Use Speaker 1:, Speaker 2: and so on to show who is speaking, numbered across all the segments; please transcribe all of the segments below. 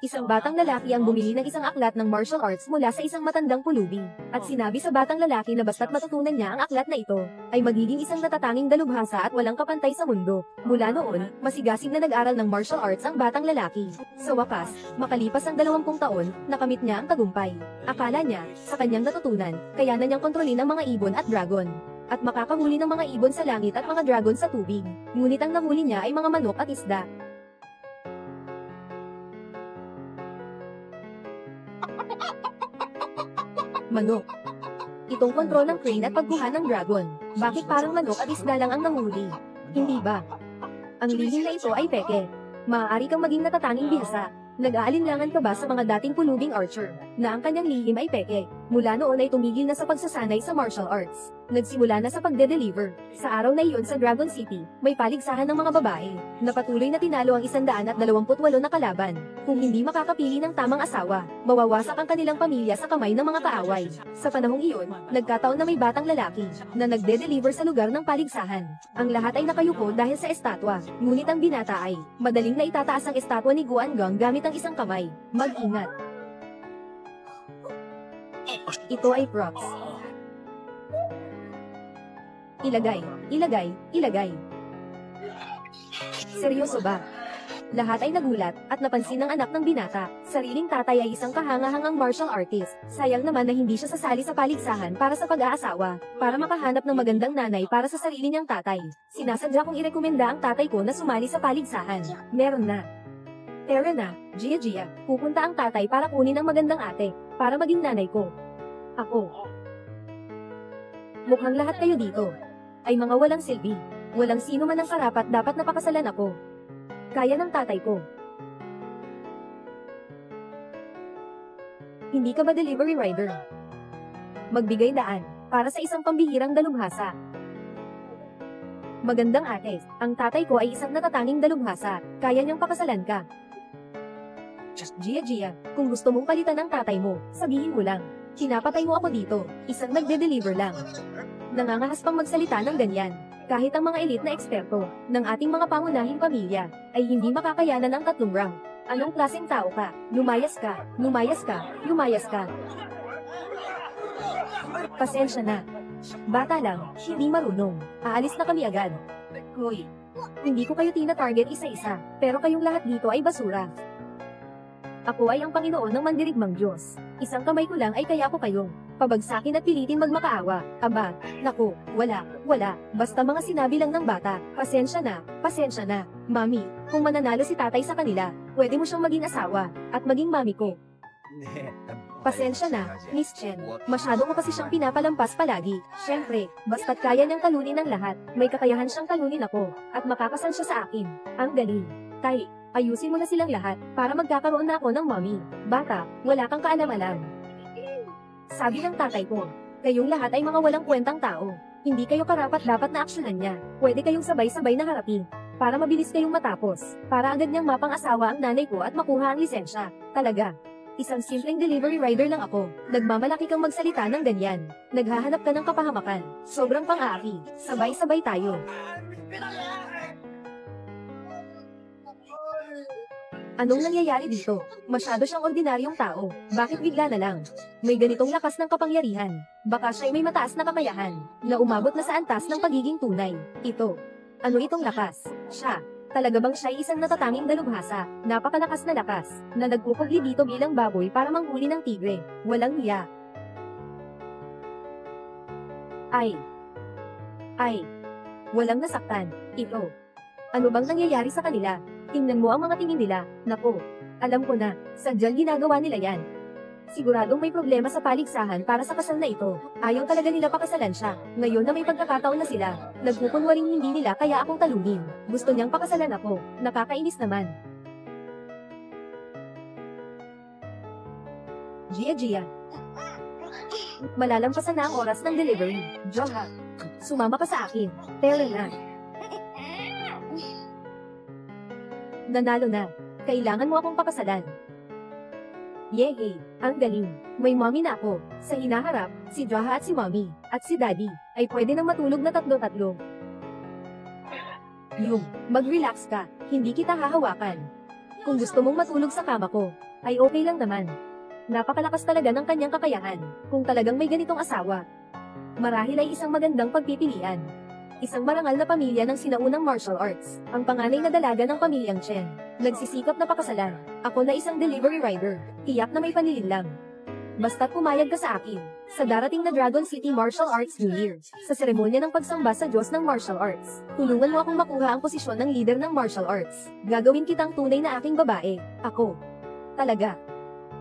Speaker 1: Isang batang lalaki ang bumili ng isang aklat ng martial arts mula sa isang matandang pulubi, at sinabi sa batang lalaki na basta't matutunan niya ang aklat na ito, ay magiging isang natatanging dalubhasa at walang kapantay sa mundo. Mula noon, masigasig na nag-aral ng martial arts ang batang lalaki. Sa wakas, makalipas ang 20 taon, nakamit niya ang tagumpay. Akala niya, sa kanyang natutunan, kaya na niyang kontrolin ang mga ibon at dragon. At makakahuli ng mga ibon sa langit at mga dragon sa tubig. Ngunit ang nahuli niya ay mga manok at isda. Manok. Itong kontrol ng crane at pagguha ng dragon. Bakit parang manok at isda lang ang nahuli? Hindi ba? Ang lihim na ito ay peke. Maaari kang maging natatanging bihasa. Nag-aalinlangan ka ba sa mga dating pulubing archer, na ang kanyang lihim ay peke? Mula noon ay tumigil na sa pagsasanay sa martial arts. Nagsimula na sa pagde-deliver. Sa araw na iyon sa Dragon City, may paligsahan ng mga babae, na patuloy na tinalo ang 128 na kalaban. Kung hindi makakapili ng tamang asawa, mawawasak ang kanilang pamilya sa kamay ng mga kaaway. Sa panahong iyon, nagkataon na may batang lalaki, na nagde-deliver sa lugar ng paligsahan. Ang lahat ay nakayuko dahil sa estatwa, ngunit ang binata ay, madaling na itataas ang estatwa ni Guanggang gamit ang isang kamay. Mag-ingat. Ito ay props. Ilagay, ilagay, ilagay. Seryoso ba? Lahat ay nagulat, at napansin ng anak ng binata. Sariling tatay ay isang kahangahangang martial artist. Sayang naman na hindi siya sasali sa paligsahan para sa pag-aasawa, para makahanap ng magandang nanay para sa sarili niyang tatay. Sinasadya kong irekomenda ang tatay ko na sumali sa paligsahan. Meron na. Tara na, Gia, pupunta ang tatay para kunin ang magandang ate, para maging nanay ko. Ako. Mukhang lahat kayo dito ay mga walang silbi. Walang sino man ang karapat dapat napakasalan ako. Kaya ng tatay ko. Hindi ka ba delivery rider? Magbigay daan para sa isang pambihirang dalubhasa. Magandang ate, ang tatay ko ay isang natatanging dalubhasa. Kaya niyang pakasalan ka. Gia, kung gusto mong palitan ng tatay mo, sabihin mo lang. Pinapatay mo ako dito, isang nagde-deliver lang. Nangangahas pang magsalita ng ganyan. Kahit ang mga elite na eksperto ng ating mga pangunahing pamilya ay hindi makakayanan ang 3 round. Anong klaseng tao ka? Lumayas ka, lumayas ka, lumayas ka. Pasensya na. Bata lang, hindi marunong. Aalis na kami agad. Hoy, hindi ko kayo tina-target isa-isa, pero kayong lahat dito ay basura. Ako ay ang Panginoon ng mandirigmang Diyos. Isang kamay ko lang ay kaya ko kayo pabagsakin at pilitin magmakaawa. Aba, naku, wala. Basta mga sinabi lang ng bata, pasensya na. Mami, kung mananalo si tatay sa kanila, pwede mo siyang maging asawa, at maging mami ko. Pasensya na, Miss Chen. Masyado ko kasi siyang pinapalampas palagi. Siyempre, basta't kaya niyang talunin ang lahat, may kakayahan siyang talunin ako, at makakasal siya sa akin. Ang galing. Tay, ayusin mo na silang lahat, para magkakaroon na ako ng mommy. Bata, wala kang kaalam-alam. Sabi ng tatay ko, kayong lahat ay mga walang kwentang tao. Hindi kayo karapat-dapat na aksyonan niya. Pwede kayong sabay-sabay na harapin, para mabilis kayong matapos, para agad niyang mapang-asawa ang nanay ko at makuha ang lisensya. Talaga. Isang simpleng delivery rider lang ako. Nagmamalaki kang magsalita ng ganyan. Naghahanap ka ng kapahamakan. Sobrang pang-aapi. Sabay-sabay tayo. Anong nangyayari dito? Masyado siyang ordinaryong tao. Bakit bigla na lang? May ganitong lakas ng kapangyarihan. Baka siya'y may mataas na kakayahan, na umabot na sa antas ng pagiging tunay. Ito. Ano itong lakas? Siya. Talaga bang siya'y isang natatanging dalubhasa? Napakalakas na lakas, na nagpupugli dito bilang baboy para manghuli ng tigre. Walang hiya. Ay. Walang nasaktan. Ito. Ano bang nangyayari sa kanila? Tingnan mo ang mga tingin nila. Naku, alam ko na, sadyang ginagawa nila yan. Siguradong may problema sa paligsahan para sa kasal na ito. Ayaw talaga nila pakasalan siya. Ngayon na may pagkakataon na sila, nagpupunwaring hindi nila kaya akong talunin. Gusto niyang pakasalan ako. Nakakainis naman. Gia. Malalampasan na ang oras ng delivery. Joha, sumama ka sa akin. Tara na. Nanalo na. Kailangan mo akong pakasalan. Yehey, ang galing. May mommy na ako. Sa hinaharap, si Jaha at si mommy, at si daddy, ay pwede nang matulog na 3-3. Yung, mag-relax ka. Hindi kita hahawakan. Kung gusto mong matulog sa kama ko, Ay okay lang naman. Napakalakas talaga ng kanyang kakayahan, kung talagang may ganitong asawa. Marahil ay isang magandang pagpipilian. Isang marangal na pamilya ng sinaunang martial arts, ang panganay na dalaga ng pamilyang Chen. Nagsisikap na pakasalan. Ako na isang delivery rider, tiyak na may panlilinlang. Basta't pumayag ka sa akin, sa darating na Dragon City Martial Arts New Year, sa seremonya ng pagsamba sa Diyos ng Martial Arts, tulungan mo akong makuha ang posisyon ng leader ng martial arts. Gagawin kitang tunay na aking babae. Ako. Talaga.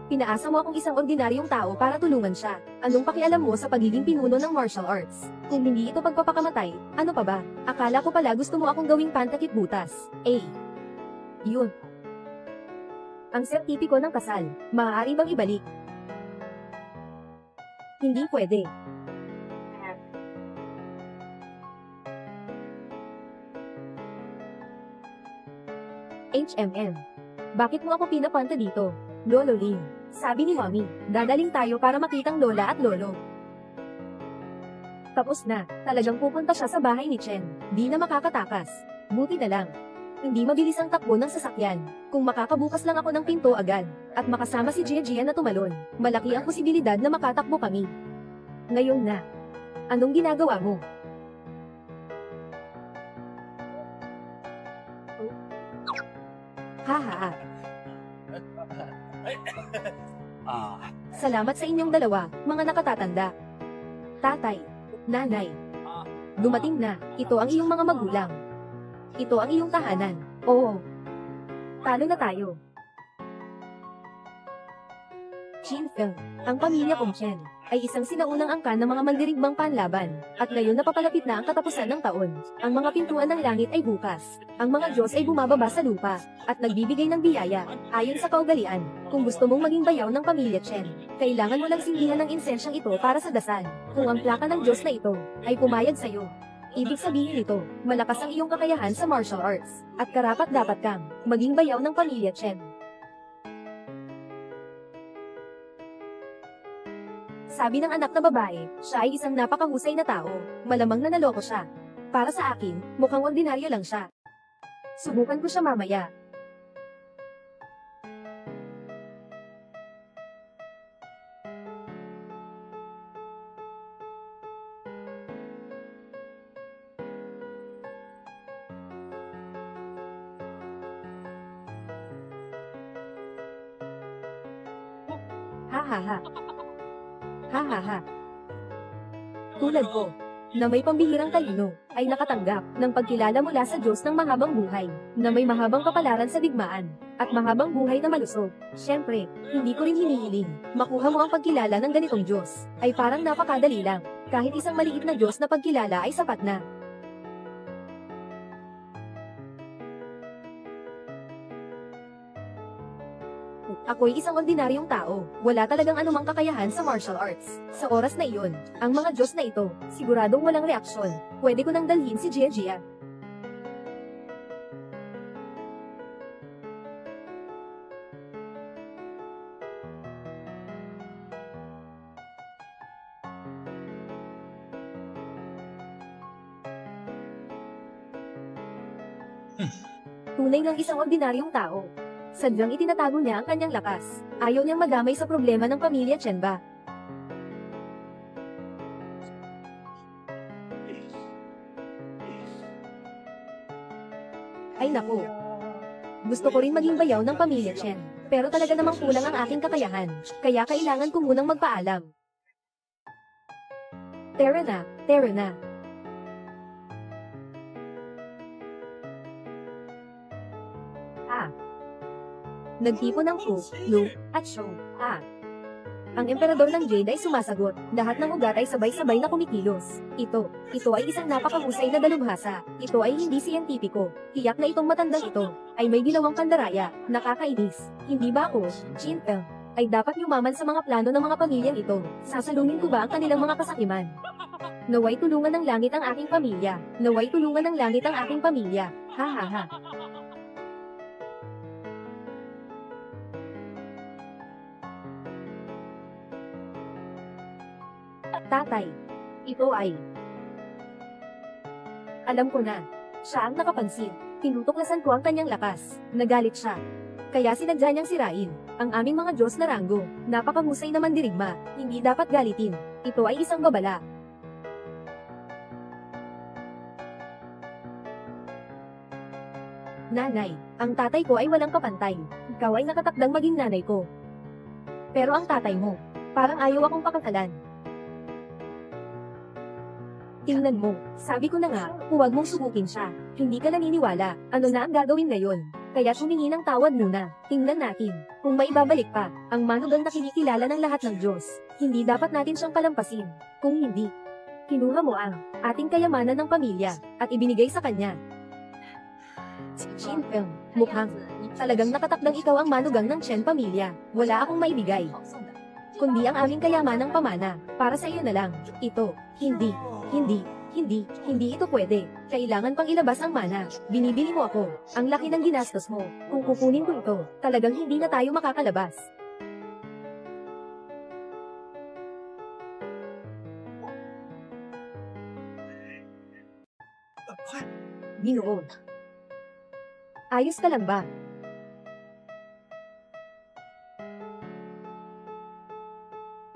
Speaker 1: Pinaasa mo akong isang ordinaryong tao para tulungan siya. Anong pakialam mo sa pagiging pinuno ng martial arts? Kung hindi ito pagpapakamatay, ano pa ba? Akala ko pala gusto mo akong gawing pantakip butas. Yun. Ang sertipiko ng kasal, maaari bang ibalik? Hindi pwede. HMM. Bakit mo ako pinapunta dito? Lolo Lin. Sabi ni Mami, dadaling tayo para makitang lola at lolo. Tapos na, talagang pupunta siya sa bahay ni Chen. Di na makakatakas. Buti na lang. Hindi mabilis ang takbo ng sasakyan. Kung makakabukas lang ako ng pinto agad, at makasama si Jia na tumalon, malaki ang posibilidad na makatakbo kami. Ngayon na. Anong ginagawa mo? Haha. Salamat sa inyong dalawa, mga nakatatanda. Tatay, nanay. Dumating na, ito ang iyong mga magulang. Ito ang iyong tahanan. Oo. Talo na tayo. Qin Feng, ang pamilya kong Chen, ay isang sinaunang angkan ng mga mandirigmang panlaban, at ngayon napapalapit na ang katapusan ng taon. Ang mga pintuan ng langit ay bukas. Ang mga Diyos ay bumababa sa lupa, at nagbibigay ng biyaya, ayon sa kaugalian. Kung gusto mong maging bayaw ng pamilya Chen, kailangan mo lang sindihan ng insensyang ito para sa dasal. Kung ang plaka ng Diyos na ito, ay pumayag sa'yo, ibig sabihin nito, malakas ang iyong kakayahan sa martial arts, at karapat-dapat kang maging bayaw ng pamilya Chen. Sabi ng anak na babae, siya ay isang napakahusay na tao, malamang na naloko siya. Para sa akin, mukhang ordinaryo lang siya. Subukan ko siya mamaya. Hahaha. Hahaha. Tulad ko, na may pambihirang talino, ay nakatanggap ng pagkilala mula sa Diyos ng mahabang buhay, na may mahabang kapalaran sa digmaan, at mahabang buhay na malusog. Siyempre, hindi ko rin hinihiling, makuha mo ang pagkilala ng ganitong Diyos, ay parang napakadali lang, kahit isang maliit na Diyos na pagkilala ay sapat na. Ako'y isang ordinaryong tao, wala talagang anumang kakayahan sa martial arts. Sa oras na iyon, ang mga Diyos na ito, siguradong walang reaksyon. Pwede ko nang dalhin si Jia. Tunay ng isang ordinaryong tao. Sadyang itinatago niya ang kanyang lakas. Ayaw niyang madamay sa problema ng pamilya Chen ba? Ay naku. Gusto ko rin maging bayaw ng pamilya Chen. Pero talaga namang kulang ang aking kakayahan. Kaya kailangan ko munang magpaalam. Tara na, tara na. Nagtipon ng Fu, Lu, at Shou. Ang emperador ng Jade ay sumasagot. Lahat ng ugat ay sabay-sabay na kumikilos. Ito ay isang napakahusay na dalubhasa. Ito ay hindi siyentipiko. Tiyak na itong matandang ito ay may ginawang kandaraya. Nakakainis. Hindi ba ako, Qin Feng, ay dapat yumaman sa mga plano ng mga pamilyang ito? Sasalunin ko ba ang kanilang mga kasakiman? Naway tulungan ng langit ang aking pamilya. Naway tulungan ng langit ang aking pamilya. Ha. Tatay. Ito ay... Alam ko na. Siya ang nakapansin. Tinutuklasan ko ang kanyang lakas. Nagalit siya. Kaya sinadya niyang sirain. ang aming mga Diyos na ranggo. Napakahusay na mandirigma, hindi dapat galitin. Ito ay isang babala. Nanay, ang tatay ko ay walang kapantay. Ikaw ay nakatakdang maging nanay ko. Pero ang tatay mo, parang ayaw akong pakakalan. Tingnan mo, sabi ko na nga, huwag mong subukin siya. Hindi ka naniniwala, ano na ang gagawin ngayon? Kaya humingi ng tawad muna. Tingnan natin, kung maibabalik pa, ang manugang na kinikilala ng lahat ng Diyos. Hindi dapat natin siyang palampasin. Kung hindi, kinuha mo ang ating kayamanan ng pamilya, at ibinigay sa kanya. Shin Peng, mukhang talagang nakatakdang ikaw ang manugang ng Chen pamilya. Wala akong maibigay, kundi ang aming kayamanang pamana, para sa iyo na lang. Ito, hindi ito pwede. Kailangan pang ilabas ang mana. Binibili mo ako. Ang laki ng ginastos mo. Kung kukunin ko ito, talagang hindi na tayo makakalabas. Ginoo. Ayos ka lang ba?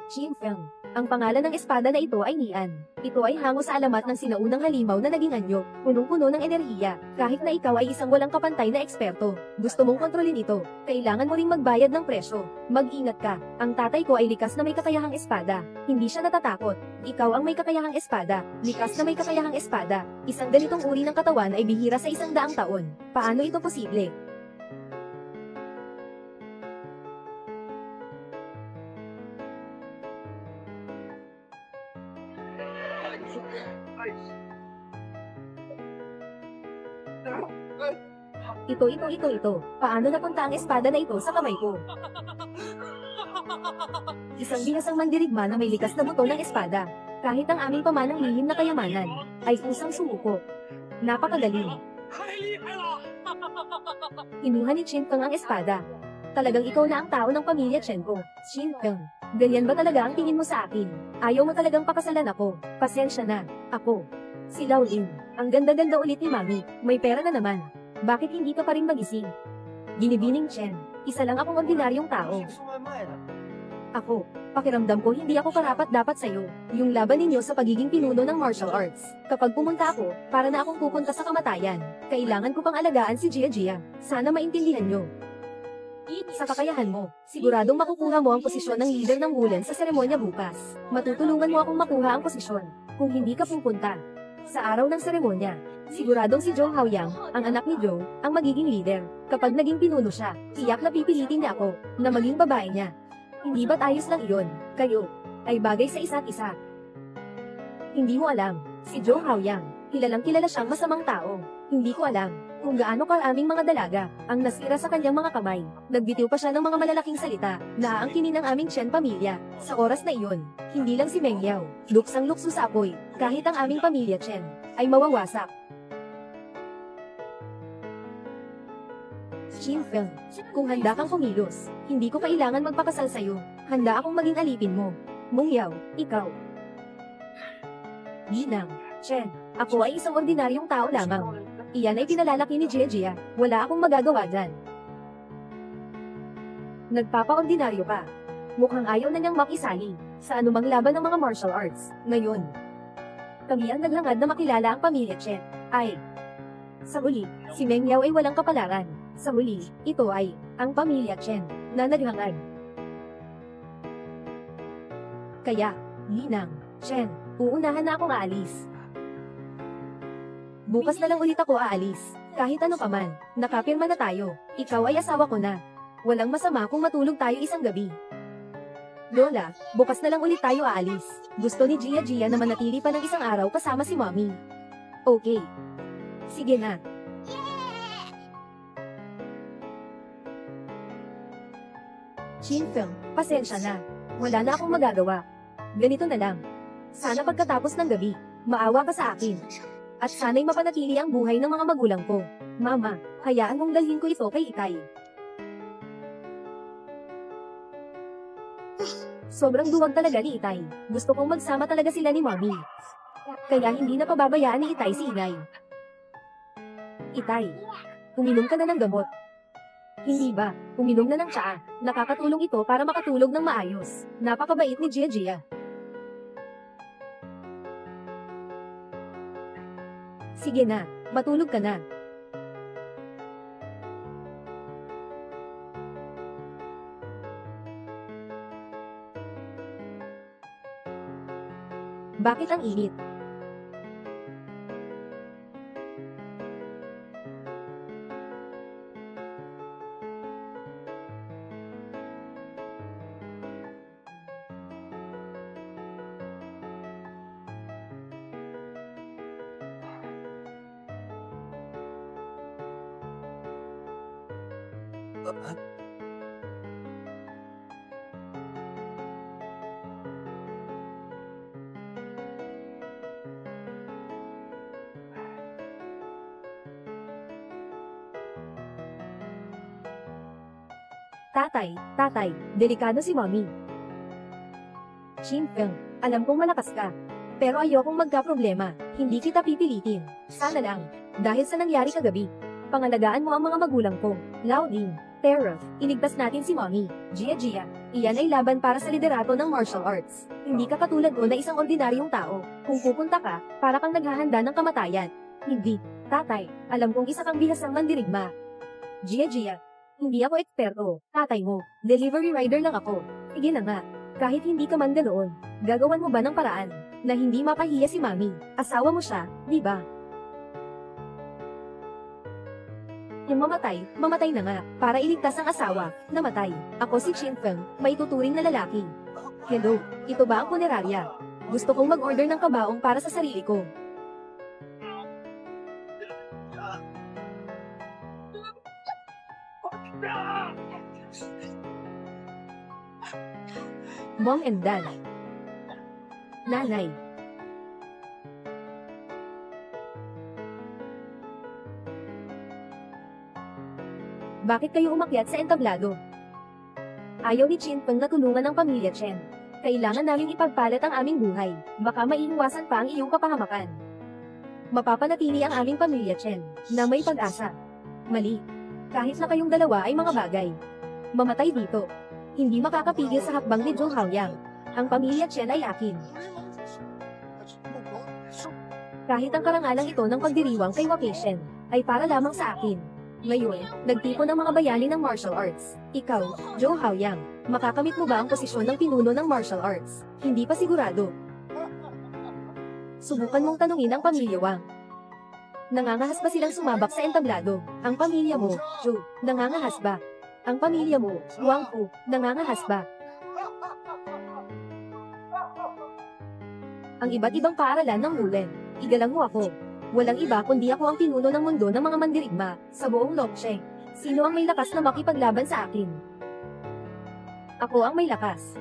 Speaker 1: Qin Feng. Ang pangalan ng espada na ito ay Nian. Ito ay hango sa alamat ng sinaunang halimaw na naging anyo, punong-puno ng enerhiya. Kahit na ikaw ay isang walang kapantay na eksperto, gusto mong kontrolin ito, kailangan mo ring magbayad ng presyo. Mag-ingat ka. Ang tatay ko ay likas na may kakayahang espada. Hindi siya natatakot. Ikaw ang may kakayahang espada. Likas na may kakayahang espada. Isang ganitong uri ng katawan ay bihira sa 100 taon. Paano ito posible? Ito. Paano napunta ang espada na ito sa kamay ko? Isang bihasang mandirigma na may likas na buto ng espada. Kahit ang aming pamanang lihim na kayamanan, ay kusang sumuko. Napakagaling. Kinuha ni Qin Feng ang espada. Talagang ikaw na ang tao ng pamilya Chen ko. Qin Feng, ganyan ba talaga ang tingin mo sa akin? Ayaw mo talagang pakasalan ako. Pasensya na. Ako. Si Lao Lin. Ang ganda-ganda ulit ni Mami. May pera na naman. Bakit hindi ka pa rin magising? Binibining Chen, isa lang akong ordinaryong tao. Ako, pakiramdam ko hindi ako karapat-dapat sa'yo. Yung laban ninyo sa pagiging pinuno ng martial arts. Kapag pumunta ako, para na akong pupunta sa kamatayan. Kailangan ko pang alagaan si Jia Jia. Sana maintindihan nyo. Sa kakayahan mo, siguradong makukuha mo ang posisyon ng leader ng Wulan sa seremonya bukas. Matutulungan mo akong makuha ang posisyon. Kung hindi ka pupunta sa araw ng seremonya, siguradong si Zhou Haoyang, ang anak ni Zhou, ang magiging leader. Kapag naging pinuno siya, tiyak na pipilitin niya ako na maging babae niya. Hindi ba't ayos lang iyon? Kayo ay bagay sa isa't isa. Hindi mo alam, si Zhou Haoyang, kilalang kilala siyang masamang tao. Hindi ko alam kung gaano karaming mga dalaga ang nasira sa kanyang mga kamay. Nagbitiw pa siya ng mga malalaking salita na aangkinin ng aming Chen pamilya. Sa oras na iyon, hindi lang si Meng Yao, luksang lukso sa apoy, kahit ang aming pamilya Chen ay mawawasak. Qin Feng, kung handa kang kumilos, hindi ko kailangan magpakasal sa'yo. Handa akong maging alipin mo. Meng Yao, ikaw. Ginang, Chen, ako ay isang ordinaryong tao lamang. Iyan ay pinalalaki ni Jia Jia. Wala akong magagawa dyan. Nagpapa-ordinaryo ka. Mukhang ayaw na niyang makisali sa anumang laban ng mga martial arts. Ngayon, kami ang naglangad na makilala ang pamilya Chen. Sa huli, si Meng Yao ay walang kapalaran. Sa huli, ito ay ang pamilya Chen na naghangad. Kaya, Linang, Chen, uunahan na akong aalis. Bukas na lang ulit ako aalis. Kahit ano pa man, nakapirma na tayo. Ikaw ay asawa ko na. Walang masama kung matulog tayo isang gabi. Lola, bukas na lang ulit tayo aalis. Gusto ni Jia Jia na manatili pa ng isang araw kasama si Mommy. Okay. Sige na. Qin Feng, pasensya na. Wala na akong magagawa. Ganito na lang. Sana pagkatapos ng gabi, maawa ka sa akin. At sana'y mapanatili ang buhay ng mga magulang ko. Mama, hayaan mong dalhin ko ito kay Itay. Sobrang duwag talaga ni Itay. Gusto kong magsama talaga sila ni Mommy. Kaya hindi na pababayaan ni Itay si Inay. Itay, uminom ka na ng gamot. Hindi ba? Uminom na ng tsaa. Nakakatulong ito para makatulog ng maayos. Napakabait ni Gia Gia. Sige na, matulog ka na. Bakit ang init? Tatay, delikado si Mommy. Shinfeng, alam kong malakas ka. Pero ayokong magka-problema, hindi kita pipilitin. Sana lang, dahil sa nangyari kagabi. Pangalagaan mo ang mga magulang ko. Lauding, Terra, iligtas natin si Mommy. Gia Gia, iyan ay laban para sa liderato ng martial arts. Hindi ka katulad ko na isang ordinaryong tao. Kung pupunta ka, para kang naghahanda ng kamatayan. Hindi, tatay, alam kong isa kang bihasang mandirigma. Gia Gia, hindi ako eksperto, tatay mo. Delivery rider lang ako. Sige na nga. Kahit hindi ka man ganoon, gagawan mo ba ng paraan na hindi mapahiya si Mommy? Asawa mo siya, di ba? Yung mamatay na nga, para iligtas ang asawa, namatay. Ako si Shinfeng, may tuturing na lalaki. Hello, ito ba ang punerarya? Gusto kong mag-order ng kabaong para sa sarili ko. Mom and Dad. Nanay. Bakit kayo umakyat sa entablado? Ayaw ni Chinpeng na tulungan ang pamilya Chen. Kailangan namin ipagpalat ang aming buhay. Baka maiiwasan pa ang iyong kapahamakan. Mapapanatili ang aming pamilya Chen, na may pag-asa. Mali. Kahit na kayong dalawa ay mga bagay. Mamatay dito. Hindi makakapigil sa hakbang ni Zhou Haoyang. Ang pamilya Chen ay akin. Kahit ang karangalang ito ng pagdiriwang kay Wei Shen, ay para lamang sa akin. Ngayon, nagtipon ang mga bayani ng martial arts. Ikaw, Zhou Haoyang, makakamit mo ba ang posisyon ng pinuno ng martial arts? Hindi pa sigurado. Subukan mong tanungin ang pamilya Wang. Nangangahas ba silang sumabak sa entablado? Ang pamilya mo, Zhou, nangangahas ba? Ang pamilya mo, Wang Fu, nangangahas ba? Ang iba't ibang paaralan ng Mulen, igalang mo ako. Walang iba kundi ako ang pinuno ng mundo ng mga mandirigma, sa buong Longsheng. Sino ang may lakas na makipaglaban sa akin? Ako ang may lakas.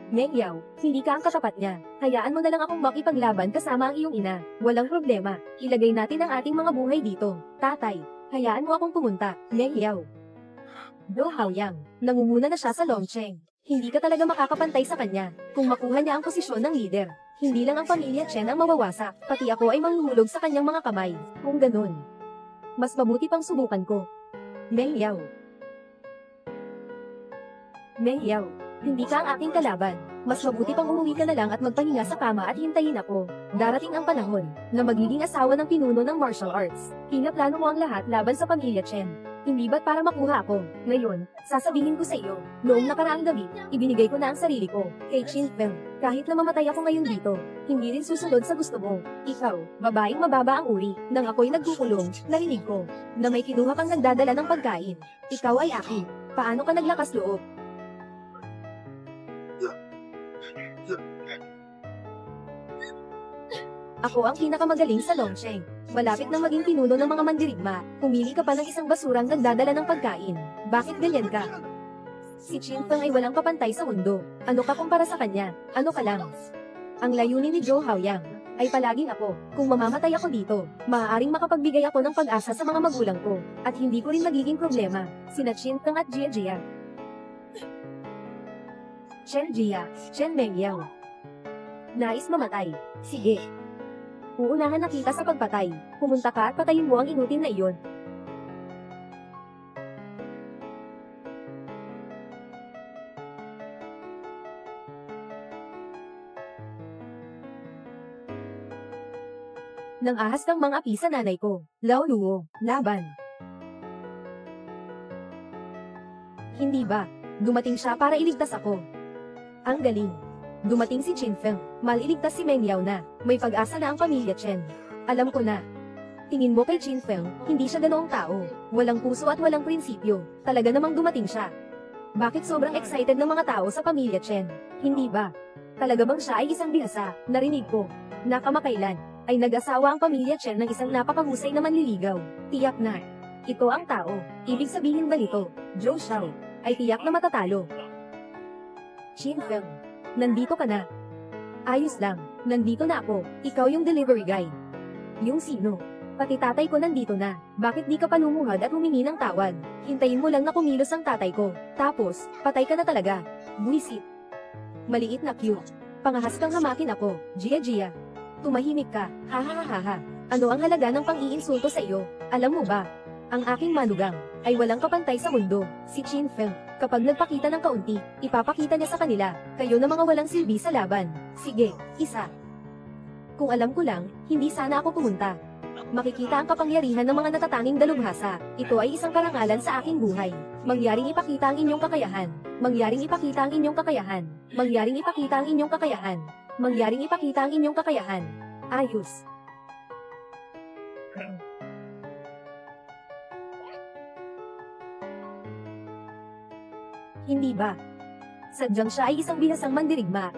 Speaker 1: Meng Yao, hindi ka ang katapat niya. Hayaan mo na lang akong makipaglaban kasama ang iyong ina. Walang problema. Ilagay natin ang ating mga buhay dito. Tatay, hayaan mo akong pumunta. Meng Yao. Zhou Haoyang, nangunguna na siya sa Longsheng. Hindi ka talaga makakapantay sa kanya. Kung makuha niya ang posisyon ng leader, hindi lang ang pamilya Chen ang mawawasak, pati ako ay manghuhulog sa kanyang mga kamay. Kung ganun, mas mabuti pang subukan ko. Meng Yao. Meng Yao, hindi ka ang aking kalaban. Mas mabuti pang umuwi ka na lang at magpahinga sa kama at hintayin ako. Darating ang panahon na magiging asawa ng pinuno ng martial arts. Pinaplano mo ang lahat laban sa pamilya Chen. Hindi ba't para makuha ako? Ngayon, sasabihin ko sa iyo, noong nakaraang gabi, ibinigay ko na ang sarili ko, kay Chinpeng. Kahit na mamatay ako ngayon dito, hindi rin susunod sa gusto mo. Ikaw, babaeng mababa ang uri, nang ako'y nagkukulong, narinig ko, na may kinuha kang nagdadala ng pagkain. Ikaw ay akin. Paano ka naglakas loob? Ako ang pinakamagaling sa Longsheng. Malapit nang maging pinuno ng mga mandirigma, pumili ka pa ng isang basurang nagdadala ng pagkain. Bakit ganyan ka? Si Chinpeng ay walang kapantay sa mundo. Ano ka kumpara sa kanya? Ano ka lang? Ang layunin ni Zhou Haoyang ay palaging ako. Kung mamamatay ako dito, maaaring makapagbigay ako ng pag-asa sa mga magulang ko, at hindi ko rin magiging problema. Sina Chinpeng at Jia Jia. Chen Jia, Chen Meng Yao. Nais mamatay. Sige. Uunahan na kita sa pagpatay. Pumunta ka at patayin mo ang inutil na iyon. Nang ahas ng mga api sa nanay ko. Lauluo, laban. Hindi ba? Dumating siya para iligtas ako. Ang galing. Dumating si Chin Feng, maliligtas si Meng Yao na. May pag-asa na ang pamilya Chen. Alam ko na. Tingin mo kay Chin Feng, hindi siya ganoong tao. Walang puso at walang prinsipyo. Talaga namang dumating siya. Bakit sobrang excited ng mga tao sa pamilya Chen? Hindi ba? Talaga bang siya ay isang bihasa? Narinig ko. Nakamakailan, ay nag-asawa ang pamilya Chen ng isang napakahusay na manliligaw. Tiyak na. Ito ang tao. Ibig sabihin ba nito, Zhou Xiao, ay tiyak na matatalo. Chin Feng, nandito ka na. Ayos lang, nandito na ako. Ikaw yung delivery guy. Yung sino? Pati tatay ko nandito na. Bakit di ka pa lumuhad at humingi ng tawad? Hintayin mo lang na kumilos ang tatay ko. Tapos, patay ka na talaga. Buisit. Maliit na cute. Pangahas kang hamakin ako, Gia Gia. Tumahimik ka, ha ha ha ha ha. Ano ang halaga ng pang-iinsulto sa iyo? Alam mo ba? Ang aking manugang, ay walang kapantay sa mundo, si Chin Feng. Kapag nagpakita ng kaunti, ipapakita niya sa kanila, kayo na mga walang silbi sa laban. Sige, isa. Kung alam ko lang, hindi sana ako pumunta. Makikita ang kapangyarihan ng mga natatanging dalubhasa. Ito ay isang karangalan sa aking buhay. Mangyaring ipakita ang inyong kakayahan. Mangyaring ipakita ang inyong kakayahan. Mangyaring ipakita ang inyong kakayahan. Mangyaring ipakita ang inyong kakayahan. Ayos. Hindi ba? Sadyang siya ay isang bihasang mandirigma.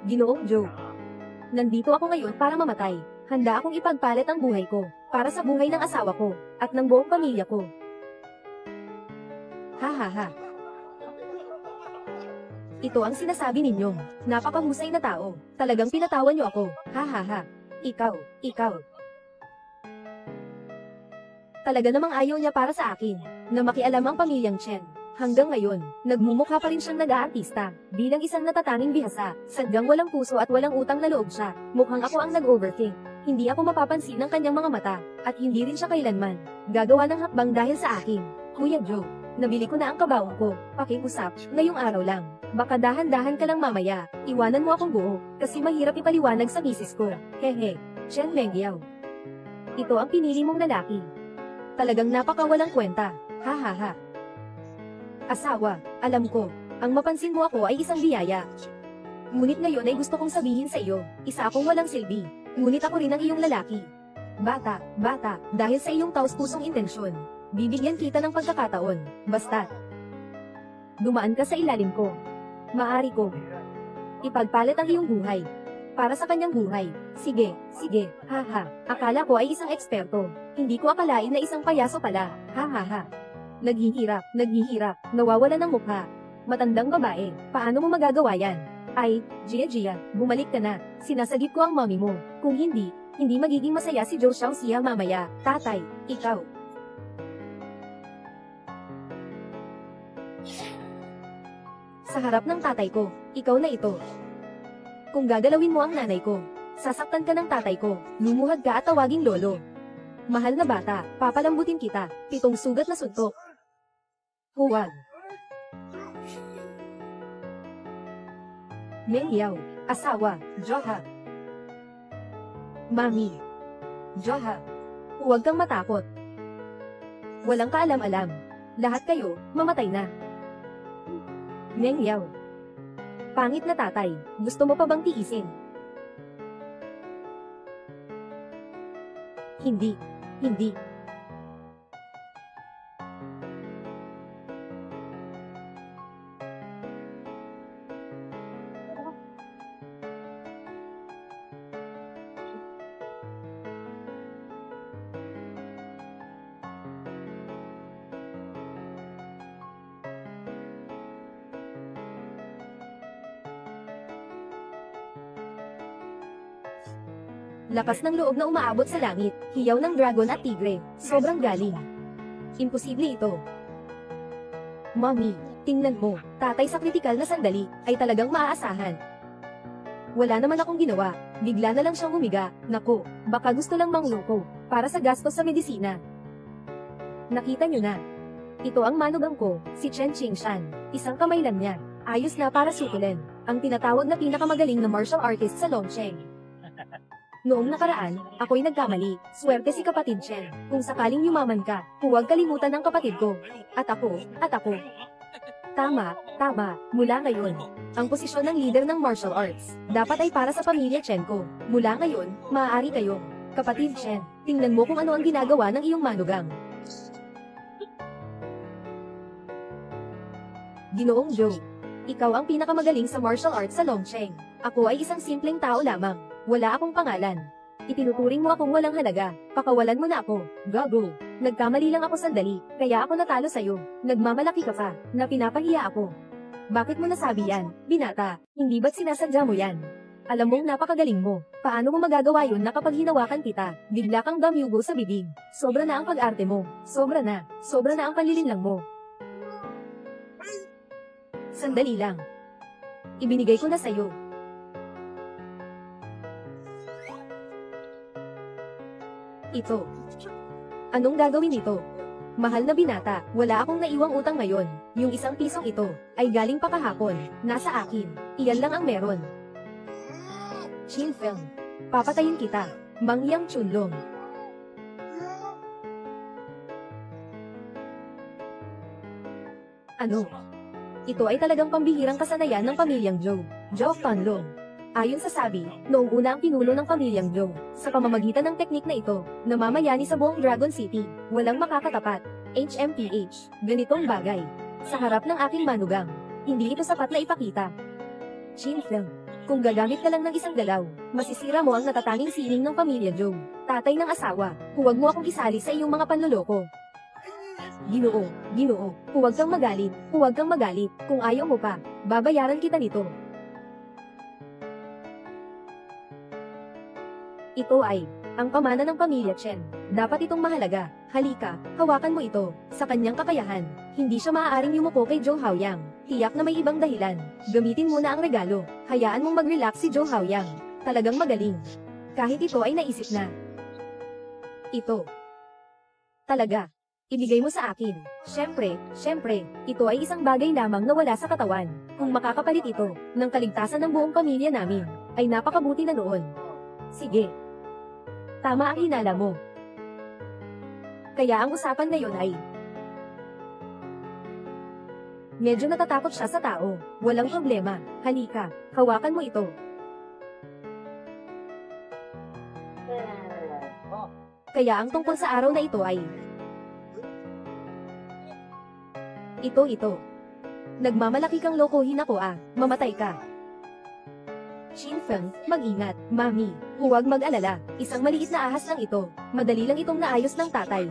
Speaker 1: Ginoong Joe. Nandito ako ngayon para mamatay. Handa akong ipagpalit ang buhay ko, para sa buhay ng asawa ko, at ng buong pamilya ko. Ha ha ha. Ito ang sinasabi ninyong, napakahusay na tao. Talagang pinatawan niyo ako. Ha ha ha. Ikaw. Talaga namang ayaw niya para sa akin, na makialam ang pamilyang Chen. Hanggang ngayon, nagmumukha pa rin siyang nag-aartista. Bilang isang natatanging bihasa, sadyang walang puso at walang utang na loob siya. Mukhang ako ang nag-overthink. Hindi ako mapapansin ng kanyang mga mata, at hindi rin siya kailanman gagawa ng hakbang dahil sa akin. Kuya Joe, nabili ko na ang kabaong ko. Pakiusap, ngayong araw lang. Baka dahan-dahan ka lang mamaya. Iwanan mo akong buo, kasi mahirap ipaliwanag sa misis ko. Hehe, Chen Mengyao. Ito ang pinili mong lalaki. Talagang napakawalang kwenta. Ha ha ha. Asawa, alam ko, ang mapansin mo ako ay isang biyaya. Ngunit ngayon ay gusto kong sabihin sa iyo, isa akong walang silbi. Ngunit ako rin ang iyong lalaki. Bata, dahil sa iyong taus-pusong intensyon, bibigyan kita ng pagkakataon, basta dumaan ka sa ilalim ko. Maari ko ipagpalit ang iyong buhay para sa kanyang buhay. Sige, haha. Akala ko ay isang eksperto. Hindi ko akalain na isang payaso pala. Hahaha. Naghihirap, nawawala ng mukha. Matandang babae, paano mo magagawa yan? Ay, Gia, bumalik ka na. Sinasagip ko ang mommy mo. Kung hindi magiging masaya si Zhou Xiao mamaya. Tatay, ikaw. Sa harap ng tatay ko, ikaw na ito. Kung gagalawin mo ang nanay ko, sasaktan ka ng tatay ko, lumuhad ka at tawaging lolo. Mahal na bata, papalambutin kita, 7 sugat na suntok. Huwag. Mengyao, asawa, Joha. Mami. Joha. Huwag kang matakot. Walang kaalam-alam. Lahat kayo, mamatay na. Mengyao. Pangit na tatay, gusto mo pa bang tiisin? Hindi. Lakas ng loob na umaabot sa langit, hiyaw ng dragon at tigre, sobrang galing. Imposible ito. Mommy, tingnan mo, tatay sa kritikal na sandali, ay talagang maaasahan. Wala naman akong ginawa, bigla na lang siyang humiga. Naku, baka gusto lang mangloko, para sa gastos sa medisina. Nakita nyo na. Ito ang manugang ko, si Chen Qingshan. Isang kamay lang niya. Ayos na para sukulin. Ang tinatawag na pinakamagaling na martial artist sa Longcheng. Noong nakaraan, ako'y nagkamali. Swerte si kapatid Chen. Kung sakaling yumaman ka, huwag kalimutan ng kapatid ko. At ako. Tama. Mula ngayon, ang posisyon ng leader ng martial arts, dapat ay para sa pamilya Chen ko. Mula ngayon, maaari kayo. Kapatid Chen, tingnan mo kung ano ang ginagawa ng iyong manugang. Ginoong Zhou, ikaw ang pinakamagaling sa martial arts sa Longcheng. Ako ay isang simpleng tao lamang. Wala akong pangalan. Itinuturing mo akong walang halaga. Pakawalan mo na ako. Gago. Nagkamali lang ako sandali, kaya ako natalo sa'yo. Nagmamalaki ka pa, na pinapahiya ako. Bakit mo nasabi yan, binata? Hindi ba't sinasadya mo yan? Alam mong napakagaling mo. Paano mo magagawa yun na kapag hinawakan kita, bigla kang damyugo sa bibig? Sobra na ang pag-arte mo. Sobra na ang panlilinlang mo. Sandali lang. Ibinigay ko na sa'yo. Ito. Anong gagawin nito? Mahal na binata, wala akong naiwang utang ngayon. Yung 1 pisong ito, ay galing pa kahapon. Nasa akin. Iyan lang ang meron. Chin Film. Papatayin kita. Mangyang Chunlong. Ano? Ito ay talagang pambihirang kasanayan ng pamilyang Zhou. Zhou Panlong. Ayon sa sabi, noong una ang pinuno ng pamilyang Zhou, sa pamamagitan ng teknik na ito, namamayani sa buong Dragon City, walang makakatapat. HMPH, ganitong bagay. Sa harap ng aking manugang, hindi ito sapat na ipakita. Chin Film, kung gagamit ka lang ng isang galaw, masisira mo ang natatanging sining ng pamilya Zhou. Tatay ng asawa, huwag mo akong isali sa iyong mga panloloko. Ginoo, huwag kang magalit, kung ayaw mo pa, babayaran kita nito. Ito ay, ang pamana ng pamilya Chen. Dapat itong mahalaga. Halika, hawakan mo ito. Sa kanyang kakayahan, hindi siya maaaring yumuko kay Zhou Haoyang. Tiyak na may ibang dahilan. Gamitin mo na ang regalo. Hayaan mong mag-relax si Zhou Haoyang. Talagang magaling. Kahit ito ay naisip na. Ito. Talaga. Ibigay mo sa akin. Siyempre, ito ay isang bagay lamang na wala sa katawan. Kung makakapalit ito, ng kaligtasan ng buong pamilya namin, ay napakabuti na noon. Sige. Tama ang hinala mo. Kaya ang usapan ngayon ay, medyo natatakot siya sa tao. Walang problema. Halika, hawakan mo ito. Kaya ang tungkol sa araw na ito ay, ito. Nagmamalaki kang lokohin ako mamatay ka. Chin Feng, mag-ingat, mami. Huwag mag-alala, isang maliit na ahas lang ito. Madali lang itong naayos ng tatay.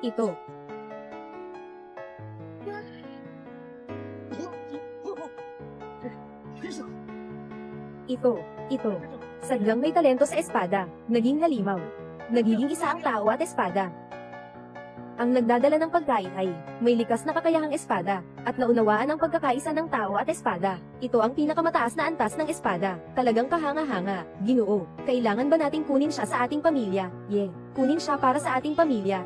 Speaker 1: Ito. Sadyang may talento sa espada, naging halimaw. Nagiging isa ang tao at espada. Ang nagdadala ng pagkain ay, may likas na kakayahang espada, at naunawaan ang pagkakaisa ng tao at espada. Ito ang pinakamataas na antas ng espada. Talagang kahanga-hanga. Ginoo, kailangan ba nating kunin siya sa ating pamilya? Kunin siya para sa ating pamilya.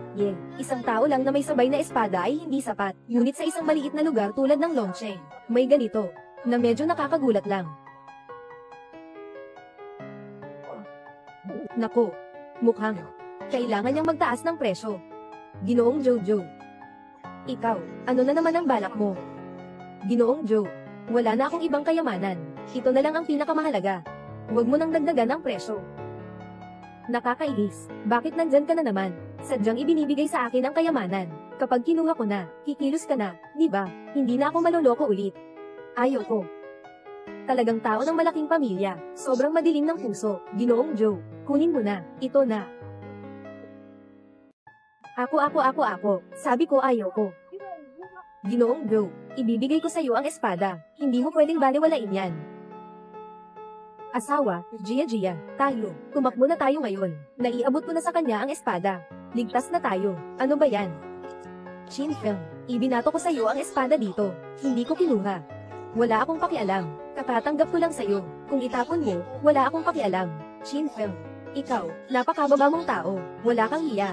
Speaker 1: Isang tao lang na may sabay na espada ay hindi sapat. Ngunit sa isang maliit na lugar tulad ng Longcheng, may ganito, na medyo nakakagulat lang. Nako, mukhang kailangan niyang magtaas ng presyo. Ginoong Jojo. Ikaw, ano na naman ang balak mo? Ginoong Joe, wala na akong ibang kayamanan. Ito na lang ang pinakamahalaga. Huwag mo nang dagdagan ang presyo. Nakakainis. Bakit nandyan ka na naman? Sadyang ibinibigay sa akin ang kayamanan. Kapag kinuha ko na, kikilos ka na, di ba? Hindi na ako maloloko ulit. Ayoko. Talagang tao ng malaking pamilya. Sobrang madilim ng puso. Ginoong Joe, kunin mo na. Ito na. Ako. Sabi ko ayoko. Ginoong Joe, ibibigay ko sa iyo ang espada. Hindi mo pwedeng baliwalain yan. Asawa, Gia, tayo. Tumakbo na tayo ngayon. Naiabot ko na sa kanya ang espada. Ligtas na tayo. Ano ba yan? Chin Feng, ibinato ko sa iyo ang espada dito. Hindi ko kinuha. Wala akong pakialam. Katatanggap ko lang sa iyo. Kung itapon mo, wala akong pakialam. Chin Feng, Ikaw, napakababa mong tao. Wala kang hiya.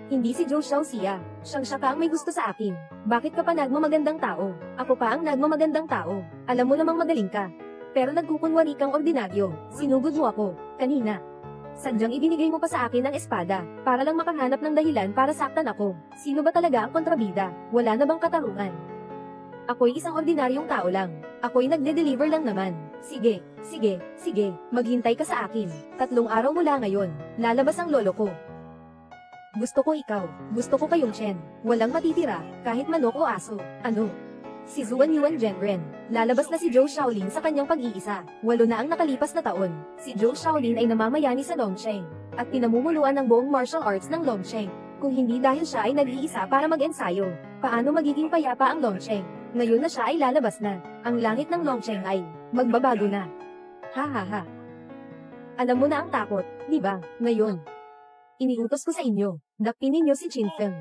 Speaker 1: Hindi si Joe Xiaoxia. Siyang siya ka ang may gusto sa akin. Bakit ka pa nagmamagandang tao? Ako pa ang nagmamagandang tao. Alam mo namang magaling ka. Pero nagkukunwari kang ordinaryo. Sinugod mo ako, kanina. Sadyang ibinigay mo pa sa akin ang espada, para lang makahanap ng dahilan para saktan ako. Sino ba talaga ang kontrabida? Wala na bang katarungan? Ako'y isang ordinaryong tao lang. Ako'y nagde-deliver lang naman. Sige, sige, sige, maghintay ka sa akin. 3 araw mula ngayon, lalabas ang lolo ko. Gusto ko ikaw. Gusto ko kayong Chen. Walang matitira, kahit manok o aso. Ano? Si Zuan Yuan Zhenren. Lalabas na si Zhou Shaolin sa kanyang pag-iisa. 8 na ang nakalipas na taon. Si Zhou Shaolin ay namamayani sa Longsheng. At pinamumuluan ng buong martial arts ng Longsheng. Kung hindi dahil siya ay nag-iisa para mag-ensayo, paano magiging payapa ang Longsheng? Ngayon na siya ay lalabas na. Ang langit ng Longsheng ay magbabago na. Ha ha ha. Alam mo na ang takot, di ba? Ngayon. Iniutos ko sa inyo, dakpin ninyo si Qin Feng.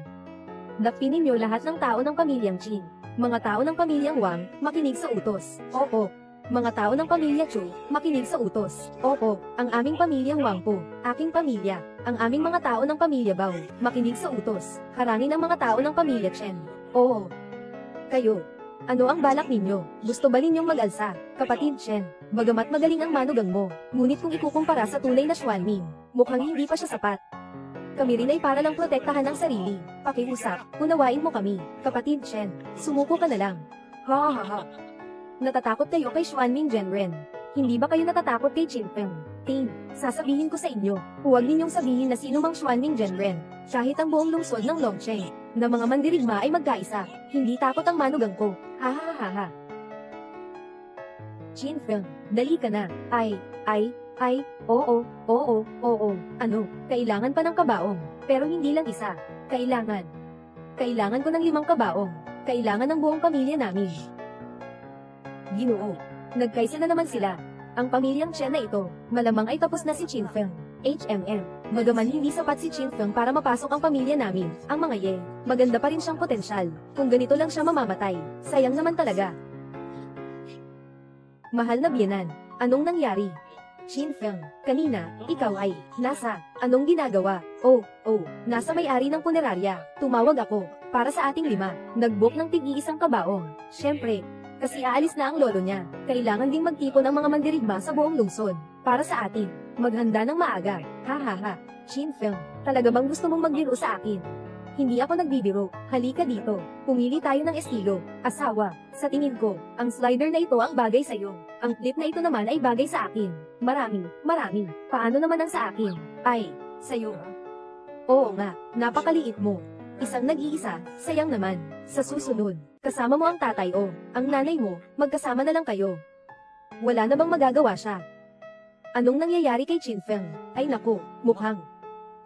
Speaker 1: Dakpin ninyo lahat ng tao ng pamilyang Qin. Mga tao ng pamilyang Wang, makinig sa utos. Opo. Mga tao ng pamilya Chu, makinig sa utos. Opo. Ang aming pamilyang Wang po, aking pamilya. Ang aming mga tao ng pamilya Bao, makinig sa utos. Harangin ang mga tao ng pamilya Chen. Oo. Kayo. Ano ang balak ninyo? Gusto ba ninyong mag-alsa, kapatid Chen? Bagamat magaling ang manugang mo, ngunit kung ikukumpara sa tunay na Xuanming, mukhang hindi pa siya sapat. Kami rin ay para lang protektahan ang sarili. Pakiusap, unawain mo kami, kapatid Chen. Sumuko ka na lang. Ha ha ha. Natatakot kayo kay Xuanming Zhenren. Hindi ba kayo natatakot kay Qin Feng? Ting, sasabihin ko sa inyo, huwag ninyong sabihin na sino mang Xuanming Zhenren. Kahit ang buong lungsod ng Longsheng, na mga mandirigma ay magkaisa, hindi takot ang manugang ko. Ha ha ha ha. Qin Feng, dali ka na. Ay, oo. Ano, kailangan pa ng kabaong. Pero hindi lang isa. Kailangan ko ng 5 kabaong. Kailangan ng buong pamilya namin. Ginoo. Nagkaisa na naman sila. Ang pamilyang Chen na ito, malamang ay tapos na si Qin Feng. HMM. Bagaman hindi sapat si Qin Feng para mapasok ang pamilya namin, ang mga Ye, maganda pa rin siyang potensyal. Kung ganito lang siya mamamatay, sayang naman talaga. Mahal na biyenan, anong nangyari? Qin Feng, kanina, ikaw ay, anong ginagawa? Oh, nasa may-ari ng punerarya, tumawag ako, para sa ating 5, nag-book ng tig-iisang kabaong. Siyempre, kasi aalis na ang lolo niya, kailangan ding magtipon ang mga mandirigma sa buong lungsod, para sa atin, maghanda ng maaga, ha ha ha. Qin Feng, talaga bang gusto mong magbiro sa akin? Hindi ako nagbibiro, halika dito, pumili tayo ng estilo, asawa. Sa tingin ko, ang slider na ito ang bagay sa'yo. Ang clip na ito naman ay bagay sa akin. Marami. Paano naman ang sa akin? Ay, sa'yo. Oo nga, napakaliit mo. Isang nag-iisa, sayang naman. Sa susunod, kasama mo ang tatay o, ang nanay mo, magkasama na lang kayo. Wala na bang magagawa siya? Anong nangyayari kay Qin Feng? Ay naku, mukhang.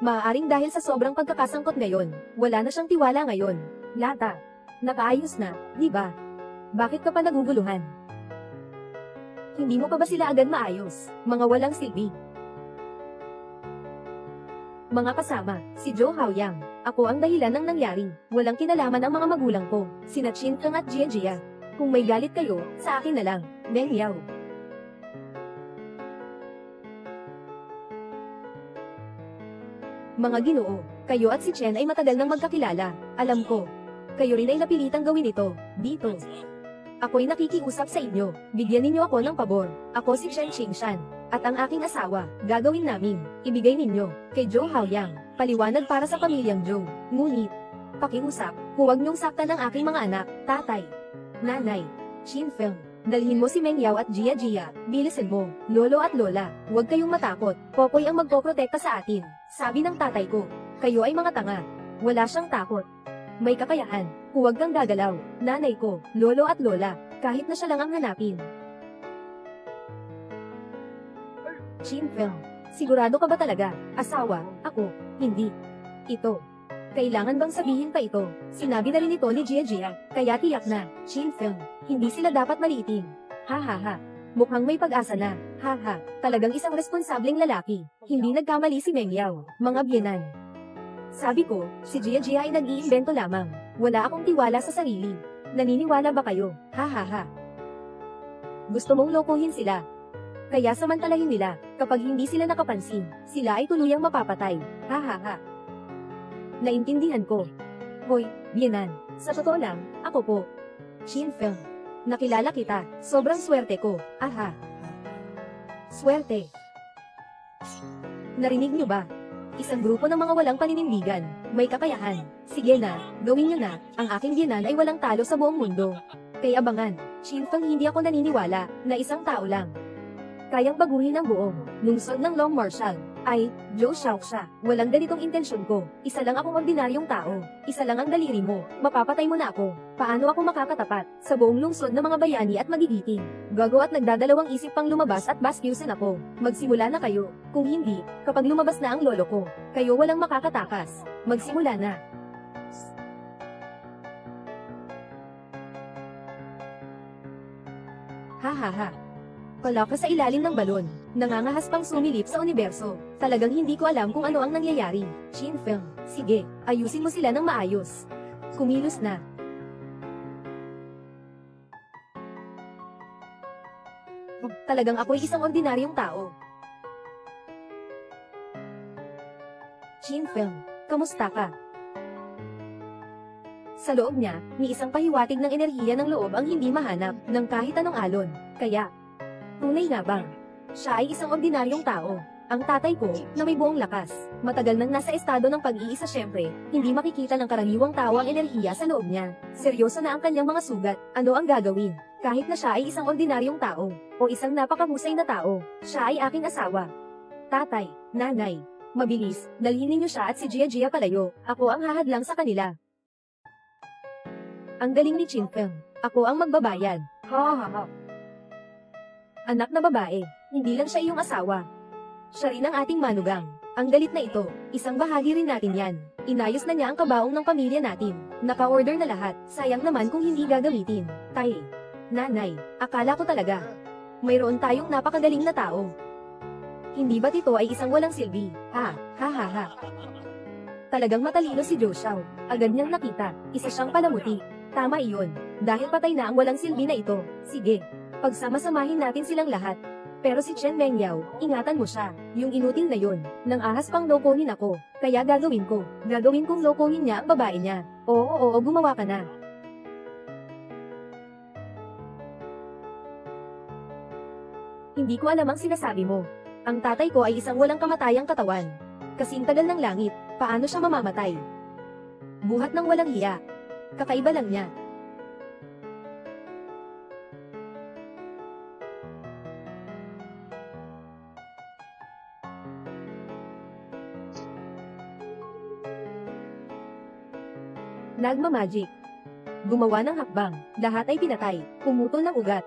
Speaker 1: Maaaring dahil sa sobrang pagkakasangkot ngayon, wala na siyang tiwala ngayon. Lata. Nakaayos na, di ba? Bakit ka pa naguguluhan? Hindi mo pa ba sila agad maayos? Mga walang silbi. Mga kasama, si Zhou Haoyang. Ako ang dahilan ng nangyari. Walang kinalaman ang mga magulang ko, sina Qin Feng at Jia. Kung may galit kayo, sa akin na lang. Meng Yao. Mga ginoo, kayo at si Chen ay matagal nang magkakilala. Alam ko. Kayo rin ay napilitang gawin ito, dito. Ako'y nakikiusap sa inyo, bigyan ninyo ako ng pabor. Ako si Chen Qingshan, at ang aking asawa, gagawin namin, ibigay ninyo, kay Zhou Haoyang, paliwanag para sa pamilyang Zhou. Ngunit, pakiusap, huwag niyong saktan ang aking mga anak, tatay, nanay, Qin Feng. Dalhin mo si Meng Yao at Jia, bilisin mo, lolo at lola, huwag kayong matakot, Popoy ang magpoprotekta sa atin. Sabi ng tatay ko, kayo ay mga tanga. Wala siyang takot. May kakayahan, huwag kang gagalaw, nanay ko, lolo at lola, kahit na siya lang ang hanapin. Qin Feng, sigurado ka ba talaga, asawa, ako, hindi. Ito. Kailangan bang sabihin pa ito? Sinabi na rin ito ni Jia, kaya tiyak na, Qin Feng, hindi sila dapat maliitin. Ha ha ha. Mukhang may pag-asa na, ha ha, talagang isang responsableng lalaki. Hindi nagkamali si Meng Yao, mga biyenan. Sabi ko, si Jia ay nag-iimbento lamang. Wala akong tiwala sa sarili. Naniniwala ba kayo? Ha ha ha. Gusto mong lokohin sila. Kaya samantalahin nila, kapag hindi sila nakapansin, sila ay tuluyang mapapatay. Ha ha ha. Naintindihan ko. Hoy, Bienan. Sa totoo lang, ako po. Shin Feng. Nakilala kita, sobrang swerte ko. Aha. Swerte. Narinig niyo ba? Isang grupo ng mga walang paninindigan, may kakayahan. Sige na, gawin niyo na, ang aking Bienan ay walang talo sa buong mundo. Kaya abangan, Shin Feng, hindi ako naniniwala na isang tao lang kayang baguhin ang buong lungsod ng Long Marshal. Ay, Zhou Xiaoxia, walang ganitong intensyon ko. Isa lang akong ordinaryong tao. Isa lang ang daliri mo. Mapapatay mo na ako. Paano ako makakatapat sa buong lungsod ng mga bayani at magigiting? Gago at nagdadalawang isip pang lumabas at bastyusin ako. Magsimula na kayo. Kung hindi, kapag lumabas na ang lolo ko, kayo walang makakatakas. Magsimula na. Ha ha ha. Pala ka sa ilalim ng balon, nangangahas pang sumilip sa universo. Talagang hindi ko alam kung ano ang nangyayari. Shin Feng, sige, ayusin mo sila ng maayos. Kumilos na. Talagang ako'y isang ordinaryong tao. Shin Feng, kamusta ka? Sa loob niya, ni isang pahiwatig ng enerhiya ng loob ang hindi mahanap ng kahit anong alon. Kaya, tunay nga bang siya ay isang ordinaryong tao? Ang tatay ko, na may buong lakas, matagal nang nasa estado ng pag-iisa, syempre, hindi makikita ng karaniwang tao ang enerhiya sa loob niya. Seryoso na ang kanyang mga sugat, ano ang gagawin? Kahit na siya ay isang ordinaryong tao, o isang napakahusay na tao, siya ay aking asawa. Tatay, nanay, mabilis, dalhin ninyo siya at si Jia Jia palayo, ako ang hahadlang sa kanila. Ang galing ni Chin Feng, ako ang magbabayad. Ha ha ha. Anak na babae, hindi lang siya iyong asawa. Siya rin ang ating manugang. Ang galit na ito, isang bahagi rin natin yan. Inayos na niya ang kabaong ng pamilya natin. Naka-order na lahat, sayang naman kung hindi gagamitin. Tay, nanay, akala ko talaga mayroon tayong napakagaling na tao. Hindi ba't ito ay isang walang silbi? Ha, ha ha ha. Talagang matalino si Zhou Xiao. Agad niyang nakita, isa siyang palamuti. Tama iyon, dahil patay na ang walang silbi na ito. Sige, pagsama-samahin natin silang lahat. Pero si Chen Mengyao, ingatan mo siya. Yung inutil na yun, nang ahas pang lokohin ako. Kaya gagawin ko. Gagawin kong lokohin niya ang babae niya. Oo, gumawa ka na. Hindi ko alam ang sinasabi mo. Ang tatay ko ay isang walang kamatayang katawan. Kasing tagal ng langit, paano siya mamamatay? Buhat ng walang hiya. Kakaiba lang niya. Nagmamagic. Gumawa ng hakbang, lahat ay pinatay, pumutol ng ugat.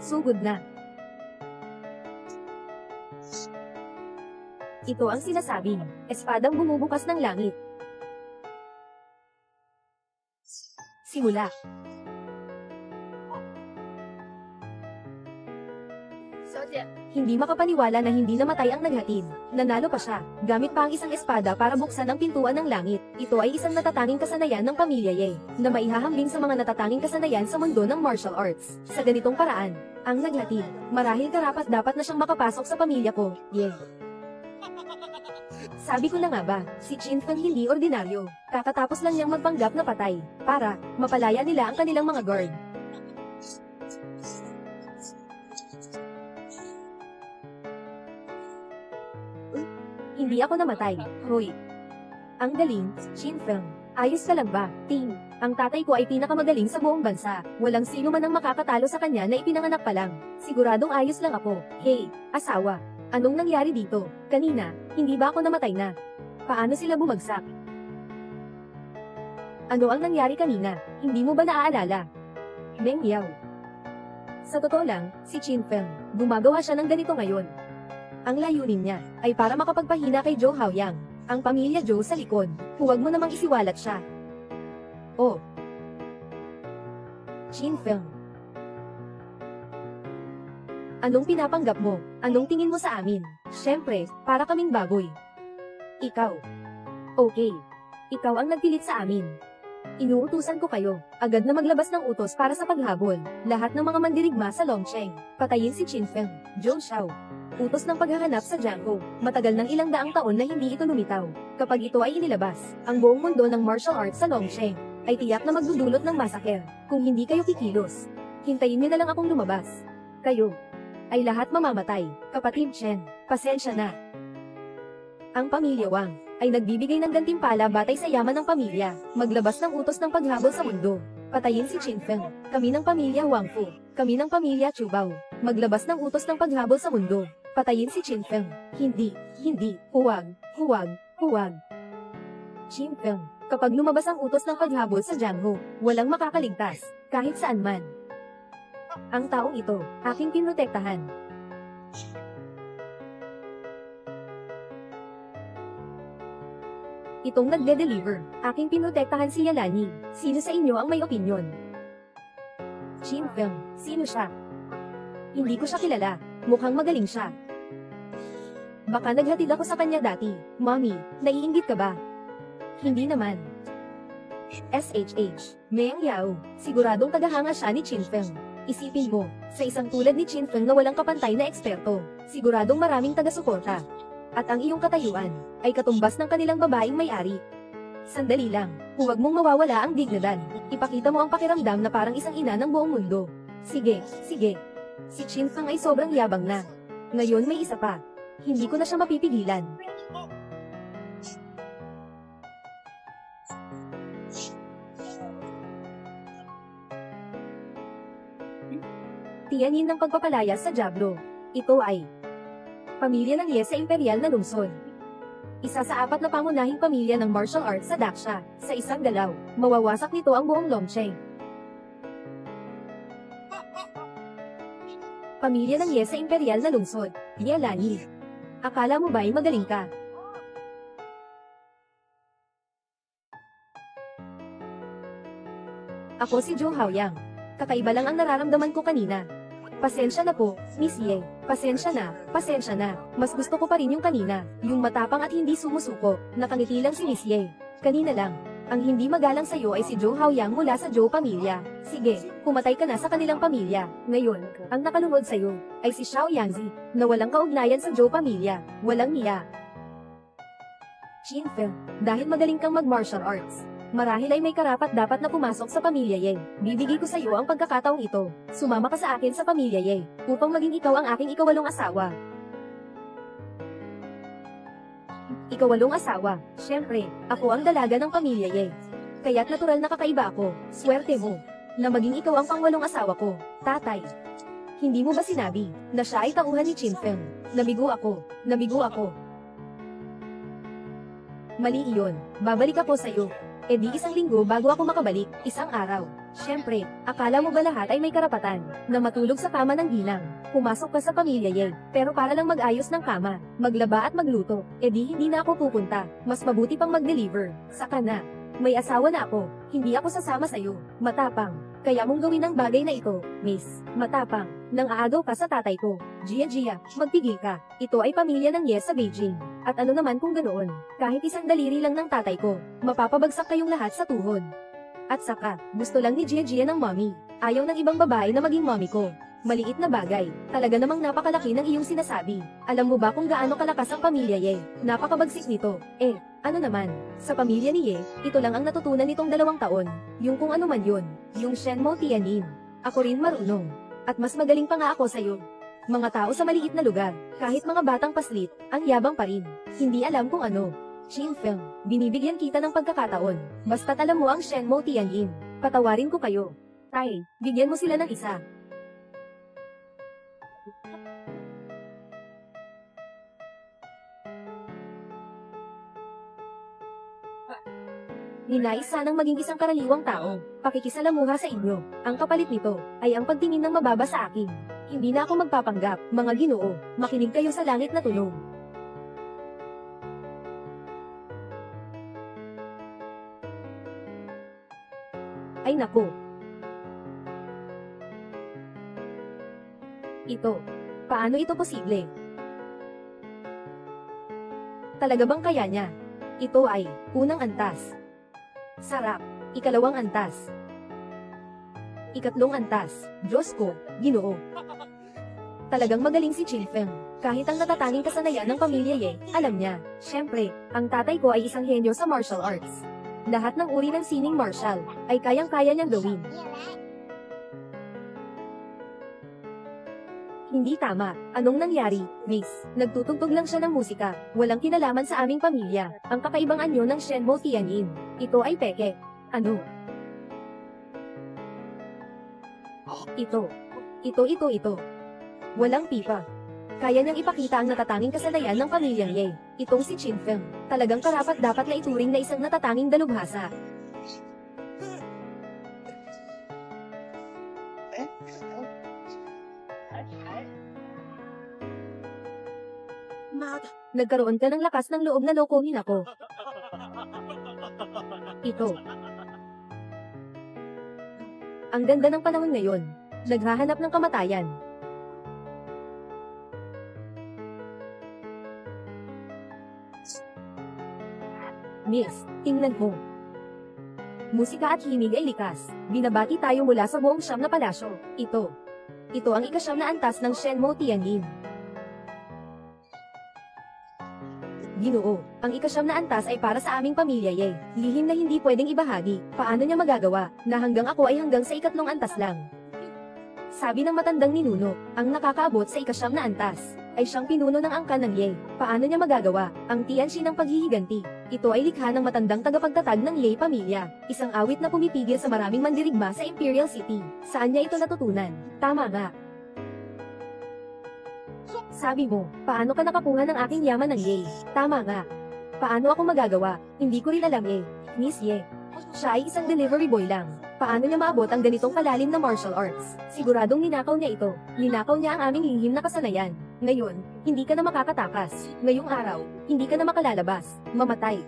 Speaker 1: Sugod na. Ito ang sinasabing, espadang bumubukas ng langit. Simula. Hindi makapaniwala na hindi namatay ang naghatid. Nanalo pa siya, gamit pa ang isang espada para buksan ang pintuan ng langit. Ito ay isang natatanging kasanayan ng pamilya Ye, na maihahambing sa mga natatanging kasanayan sa mundo ng martial arts. Sa ganitong paraan, ang naghatid, marahil karapat dapat na siyang makapasok sa pamilya ko, Ye. Sabi ko na nga ba, si Chin Feng hindi ordinaryo. Kakatapos lang niyang magpanggap na patay, para mapalaya nila ang kanilang mga guard. Hindi ako namatay, Hoy. Ang galing, Chin Feng. Ayos ka lang ba, Ting? Ang tatay ko ay pinakamagaling sa buong bansa. Walang sino man ang makakatalo sa kanya na ipinanganak pa lang. Siguradong ayos lang ako. Hey, asawa. Anong nangyari dito? Kanina, hindi ba ako namatay na? Paano sila bumagsak? Ano ang nangyari kanina? Hindi mo ba naaalala? Meng Yao. Sa totoo lang, si Chin Feng, gumagawa siya ng ganito ngayon. Ang layunin niya ay para makapagpahina kay Zhou Haoyang, ang pamilya Zhou sa likod. Huwag mo namang isiwalat siya. Oh. Chin Feng. Anong pinapanggap mo? Anong tingin mo sa amin? Siyempre, para kaming baboy. Ikaw. Okay. Ikaw ang nagpilit sa amin. Inuutusan ko kayo, agad na maglabas ng utos para sa paghabol. Lahat ng mga mandirigma sa Longcheng, patayin si Qin Feng, Zhou Xiao. Utos ng paghahanap sa Jianghu, matagal ng ilang daang taon na hindi ito lumitaw. Kapag ito ay inilabas, ang buong mundo ng martial arts sa Longcheng, ay tiyak na magdudulot ng massacre. Kung hindi kayo kikilos, hintayin niyo na lang akong lumabas. Kayo, ay lahat mamamatay. Kapatid Chen, pasensya na. Ang pamilya Wang, ay nagbibigay ng gantimpala batay sa yaman ng pamilya, maglabas ng utos ng paghabol sa mundo. Patayin si Qin Feng, kami ng pamilya Wang Fu, kami ng pamilya Chubao, maglabas ng utos ng paghabol sa mundo. Patayin si Qin Feng, hindi, huwag, huwag. Qin Feng, kapag lumabas ang utos ng paghabol sa Jianghu, walang makakaligtas, kahit saan man. Ang taong ito, aking pinrotektahan. Itong nagde-deliver, aking pinrotektahan si Yalani. Sino sa inyo ang may opinyon? Qin Feng, sino siya? Hindi ko siya kilala, mukhang magaling siya. Baka naghatid ako sa kanya dati. Mommy, naiinggit ka ba? Hindi naman. SHH, Meng Yao, siguradong tagahanga siya ni Qin Feng. Isipin mo, sa isang tulad ni Qin Feng na walang kapantay na eksperto, siguradong maraming taga-suporta. At ang iyong katayuan, ay katumbas ng kanilang babaeng may-ari. Sandali lang, huwag mong mawawala ang dignidad. Ipakita mo ang pakiramdam na parang isang ina ng buong mundo. Sige. Si Qin Feng ay sobrang yabang na. Ngayon may isa pa. Hindi ko na siya mapipigilan. Tiyanin ng pagpapalayas sa Diablo. Ito ay pamilya ng Ye sa imperial na lungsod. Isa sa 4 na pangunahing pamilya ng martial arts sa Daxia. Sa isang galaw, mawawasak nito ang buong Longcheng. Pamilya ng Ye sa imperial na lungsod, Yalani. Akala mo ba'y magaling ka? Ako si Zhou Haoyang. Kakaiba lang ang nararamdaman ko kanina. Pasensya na po, Miss Ye. Pasensya na. Mas gusto ko pa rin yung kanina, yung matapang at hindi sumusuko. Nakangiti lang si Miss Ye. Kanina lang. Ang hindi magalang sa'yo ay si Zhou Haoyang mula sa Zhou pamilya. Sige, pumatay ka na sa kanilang pamilya. Ngayon, ang nakalunod sa'yo ay si Xiao Yangzi, na walang kaugnayan sa Zhou pamilya. Walang niya. Qin Feng, dahil magaling kang mag-martial arts, marahil ay may karapat dapat na pumasok sa pamilya Ye. Bibigay ko sa iyo ang pagkakataong ito. Sumama ka sa akin sa pamilya Ye, upang maging ikaw ang aking ikawalong asawa. Ikawalong asawa. Siyempre, ako ang dalaga ng pamilya Ye. Kaya't natural na kakaiba ako. Swerte mo na maging ikaw ang pangwalong asawa ko, tatay. Hindi mo ba sinabi na siya ay tauhan ni Qin Feng? Nabigo ako. Mali iyon. Babalik ako sa iyo. E di isang linggo bago ako makabalik, isang araw. Siyempre, akala mo ba lahat ay may karapatan na matulog sa kama ng ginang? Pumasok ka sa pamilya Ye, pero para lang mag-ayos ng kama, maglaba at magluto, e di hindi na ako pupunta. Mas mabuti pang mag-deliver. Saka na. May asawa na ako, hindi ako sasama sa'yo. Matapang. Kaya mong gawin ang bagay na ito, miss. Matapang. Nang aagaw ka sa tatay ko. Gia, magpigil ka. Ito ay pamilya ng Ye sa Beijing. At ano naman kung ganoon, kahit isang daliri lang ng tatay ko, mapapabagsak kayong lahat sa tuhod. At saka, gusto lang ni Gia ng mommy. Ayaw ng ibang babae na maging mommy ko. Maliit na bagay, talaga namang napakalaki ng iyong sinasabi. Alam mo ba kung gaano kalakas ang pamilya Ye? Napakabagsik nito. Ano naman, sa pamilya ni Ye, ito lang ang natutunan nitong 2 taon. Yung kung ano man yun, yung Shenmou Tianin. Ako rin marunong. At mas magaling pa nga ako sa'yo. Mga tao sa maliit na lugar, kahit mga batang paslit, ang yabang pa rin. Hindi alam kung ano. Qin Feng, binibigyan kita ng pagkakataon. Basta't alam mo ang Shenmou Tianin. Patawarin ko kayo. Tay, bigyan mo sila ng isa. Ninais sanang maging isang karaniwang tao, pakikisalamuha sa inyo. Ang kapalit nito, ay ang pagtingin ng mababa sa akin. Hindi na ako magpapanggap, mga Ginoo, makinig kayo sa langit na tunog. Ay naku. Ito. Paano ito posible? Talaga bang kaya niya? Ito ay, unang antas. Sarap. Ikalawang antas. Ikatlong antas. Diyos ko, Ginoo. Talagang magaling si Chin Feng. Kahit ang natatanging kasanayan ng pamilya Ye, alam niya. Siyempre, ang tatay ko ay isang henyo sa martial arts. Lahat ng uri ng sining martial, ay kayang-kaya niyang gawin. Hindi tama. Anong nangyari, Miss? Nagtutugtog lang siya ng musika. Walang kinalaman sa aming pamilya. Ang kakaibang anyo ng Shenmue Tianyin. Ito ay peke. Ano? Ito. Ito. Walang pipa. Kaya niyang ipakita ang natatanging kasanayan ng pamilyang Ye. Itong si Chin Feng. Talagang karapat-dapat na ituring na isang natatanging dalubhasa. Nagkaroon ka ng lakas ng loob na lokohin ako. Ito. Ang ganda ng panahon ngayon. Naghahanap ng kamatayan. Miss, tingnan mo. Musika at himig ay likas. Binabati tayo mula sa buong siyam na palasyo. Ito. Ito ang ikasyam na antas ng Shenmue Tianyin. Ginoo, ang ikasyam na antas ay para sa aming pamilya Ye. Lihim na hindi pwedeng ibahagi. Paano niya magagawa, na hanggang ako ay hanggang sa ikatlong antas lang? Sabi ng matandang ninuno, ang nakakaabot sa ikasyam na antas, ay siyang pinuno ng angkan ng Ye. Paano niya magagawa, ang Tianxi ng paghihiganti? Ito ay likha ng matandang tagapagtatag ng Ye pamilya, isang awit na pumipigil sa maraming mandirigma sa Imperial City. Saan niya ito natutunan? Tama nga. Sabi mo, paano ka nakakuha ng aking yaman ng Ye? Tama nga. Paano ako magagawa? Hindi ko rin alam eh. Miss Ye. Siya ay isang delivery boy lang. Paano niya maabot ang ganitong kalalim na martial arts? Siguradong ninakaw niya ito. Ninakaw niya ang aming lihim na kasanayan. Ngayon, hindi ka na makakatakas. Ngayong araw, hindi ka na makalalabas. Mamatay.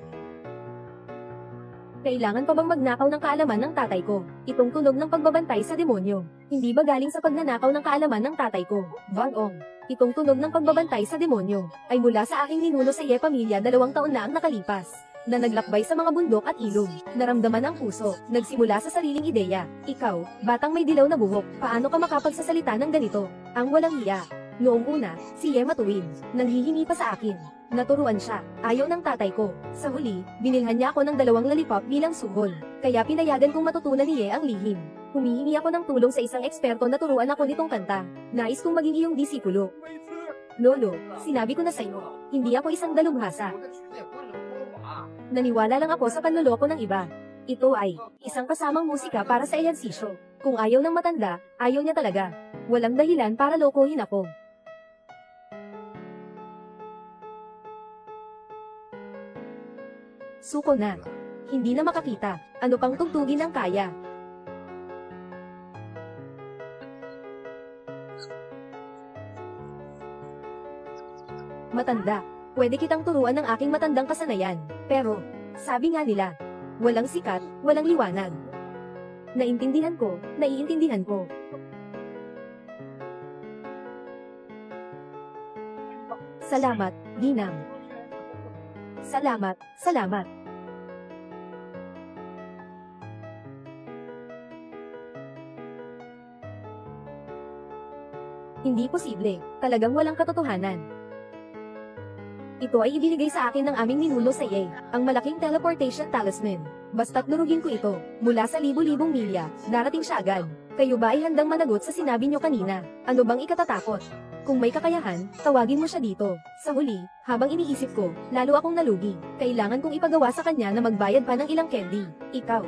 Speaker 1: Kailangan pa bang magnakaw ng kaalaman ng tatay ko? Itong tunog ng pagbabantay sa demonyo. Hindi ba galing sa pagnanakaw ng kaalaman ng tatay ko? Bagong. Itong tunog ng pagbabantay sa demonyo ay mula sa aking ninuno sa Ye pamilya 2 taon na ang nakalipas. Na naglakbay sa mga bundok at ilog. Naramdaman ang puso. Nagsimula sa sariling ideya. Ikaw, batang may dilaw na buhok, paano ka makapagsasalita ng ganito? Ang walang hiya. Noong una, si Ye matuwid. Nanghihingi pa sa akin. Naturuan siya. Ayaw ng tatay ko. Sa huli, binilhan niya ako ng 2 lollipop bilang suhol. Kaya pinayagan kong matutunan ni Ye ang lihim. Humihingi ako ng tulong sa isang eksperto na turuan ako nitong kanta. Nais kong maging iyong disipulo. Lolo, sinabi ko na sa iyo, hindi ako isang dalubhasa. Naniwala lang ako sa panloloko ng iba. Ito ay isang kasamang musika para sa ehersisyo. Kung ayaw ng matanda, ayaw niya talaga. Walang dahilan para lokohin ako. Suko na. Hindi na makakita. Ano pang tugtugin ang kaya? Matanda. Pwede kitang turuan ng aking matandang kasanayan. Pero, sabi nga nila, walang sikat, walang liwanag. Naiintindihan ko, naiintindihan ko. Salamat, Ginang. Salamat, salamat. Hindi posible, talagang walang katotohanan. Ito ay ibinigay sa akin ng aming ninuno sa Ye, ang malaking teleportation talisman. Basta't durugin ko ito, mula sa libu-libong milya, darating siya agad. Kayo ba ay handang managot sa sinabi niyo kanina? Ano bang ikatatakot? Kung may kakayahan, tawagin mo siya dito. Sa huli, habang iniisip ko, lalo akong nalugi. Kailangan kong ipagawa sa kanya na magbayad pa ng ilang candy. Ikaw.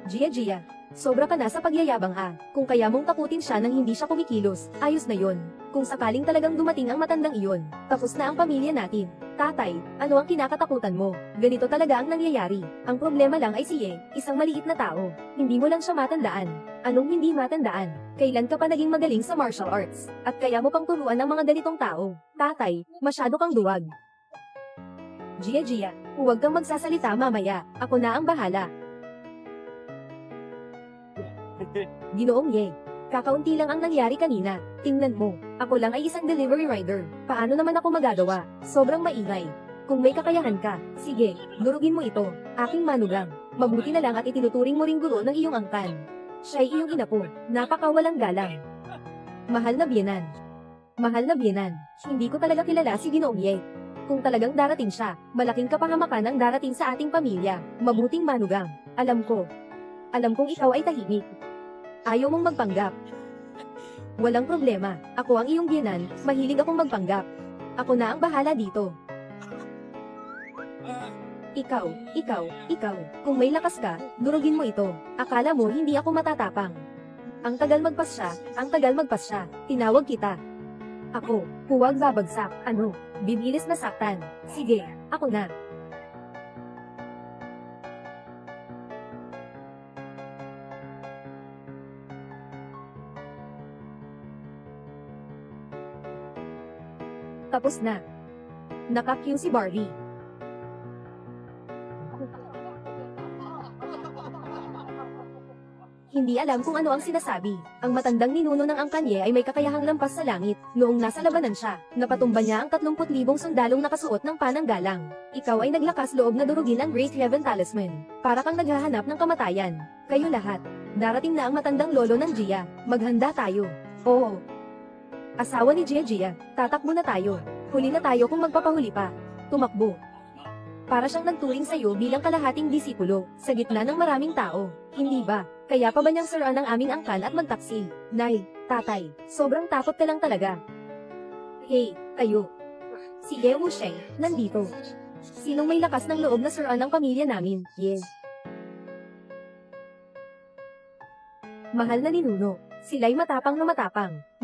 Speaker 1: Gia, sobra ka na sa pagyayabang Kung kaya mong takutin siya nang hindi siya kumikilos, ayos na yon. Kung sakaling talagang dumating ang matandang iyon, tapos na ang pamilya natin. Tatay, ano ang kinakatakutan mo? Ganito talaga ang nangyayari. Ang problema lang ay si Ye, isang maliit na tao. Hindi mo lang siya matandaan. Anong hindi matandaan? Kailan ka pa naging magaling sa martial arts? At kaya mo pang turuan ng mga ganitong tao? Tatay, masyado kang duwag. Gia, huwag kang magsasalita mamaya. Ako na ang bahala. Ginoong Ye, Kakaunti lang ang nangyari kanina. Tingnan mo, ako lang ay isang delivery rider. Paano naman ako magagawa? Sobrang maingay. Kung may kakayahan ka, sige, durugin mo ito. Aking manugang. Mabuti na lang at itinuturing mo ring guro ng iyong angkan. Siya'y iyong ina po. Napakawalang galang. Mahal na biyenan. Mahal na biyenan. Hindi ko talaga kilala si Ginoong Ye. Kung talagang darating siya, malaking kapahamakan ang darating sa ating pamilya. Mabuting manugang. Alam ko. Alam kong ikaw ay tahimik. Ayaw mong magpanggap. Walang problema. Ako ang iyong biyenan, mahilig akong magpanggap. Ako na ang bahala dito. Ikaw. Kung may lakas ka, durugin mo ito. Akala mo hindi ako matatapang. Ang tagal magpas siya. Tinawag kita. Ako, huwag babagsak. Ano? Bibilis na saktan. Sige, ako na. Tapos na. Naka-cue si Barbie. Hindi alam kung ano ang sinasabi. Ang matandang ninuno ng Angkanye ay may kakayahang lampas sa langit. Noong nasa labanan siya, napatumba niya ang 30,000 sundalong nakasuot ng pananggalang. Ikaw ay naglakas loob na durugin ang Great Heaven Talisman. Para kang naghahanap ng kamatayan. Kayo lahat. Darating na ang matandang lolo ng Gia. Maghanda tayo. Oo. Asawa ni Gia, tatakbo na tayo. Huli na tayo kung magpapahuli pa. Tumakbo. Para siyang nagturing sa'yo bilang kalahating disipulo, sa gitna ng maraming tao. Hindi ba? Kaya pa ba niyang saruan ang aming angkan at magtaksi? Nay, tatay, sobrang takot ka lang talaga. Hey, kayo. Si Ye Wusheng, nandito. Sinong may lakas ng loob na saruan ng pamilya namin? Yes. Mahal na ninuno. Sila'y matapang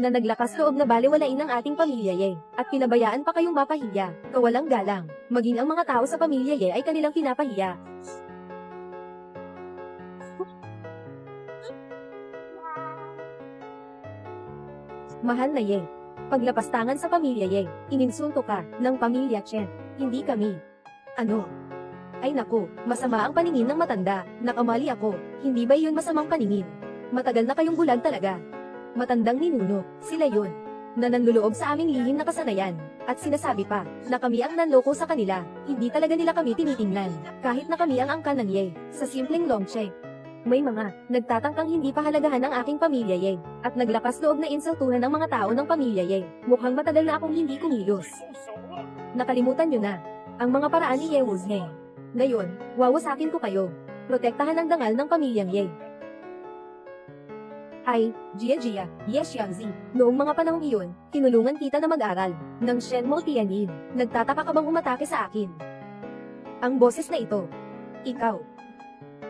Speaker 1: na naglakas loob na balewalain ang ating pamilya Ye, at pinabayaan pa kayong mapahiya, kawalang galang, maging ang mga tao sa pamilya Ye ay kanilang pinapahiya. Mahal na Ye, paglapastangan sa pamilya Ye, ininsulto ka, ng pamilya Chen, hindi kami. Ano? Ay naku, masama ang paningin ng matanda, nakamali ako, hindi ba yun masamang paningin? Matagal na kayong bulag talaga. Matandang ninuno, sila yun. Na nanluloob sa aming lihim na kasanayan. At sinasabi pa, na kami ang nanloko sa kanila. Hindi talaga nila kami tinitingnan. Kahit na kami ang angkan ng Ye. Sa simpleng longche. May mga, nagtatangkang hindi pahalagahan ang aking pamilya Ye. At naglakas loob na insultuhan ang mga tao ng pamilya Ye. Mukhang matagal na akong hindi kumilos. Nakalimutan nyo na. Ang mga paraan ni Ye Wusheng. Ngayon, wawasakin ko kayo. Protektahan ang dangal ng pamilyang Ye. Ay, Gia, yes Xiangzi. Noong mga panahong iyon, tinulungan kita na mag-aral. Ng Shenmo Tianyin, nagtataka ka bang umatake sa akin? Ang boses na ito. Ikaw.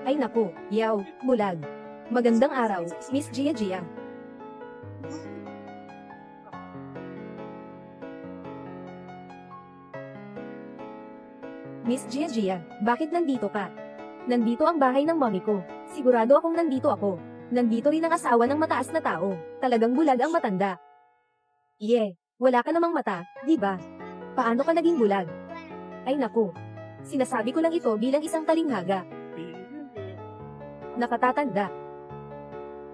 Speaker 1: Ay naku, yaw, bulag. Magandang araw, Miss Gia. Miss Gia, bakit nandito ka? Nandito ang bahay ng mommy ko. Sigurado akong nandito ako. Nandito rin ang asawa ng mataas na tao. Talagang bulag ang matanda. Wala ka namang mata, di ba? Paano ka naging bulag? Ay naku. Sinasabi ko lang ito bilang isang talinghaga. Nakatatanda.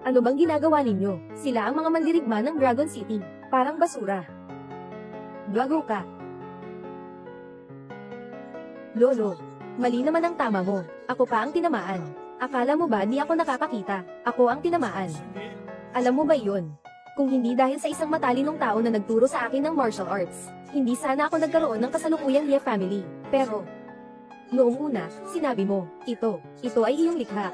Speaker 1: Ano bang ginagawa ninyo? Sila ang mga mandirigma ng Dragon City. Parang basura. Gago ka. Lolo, mali naman ang tama mo. Ako pa ang tinamaan. Akala mo ba di ako nakakakita? Ako ang tinamaan. Alam mo ba yun? Kung hindi dahil sa isang matalinong tao na nagturo sa akin ng martial arts, hindi sana ako nagkaroon ng kasalukuyang Ye family. Pero, noong una, sinabi mo, ito ay iyong likha.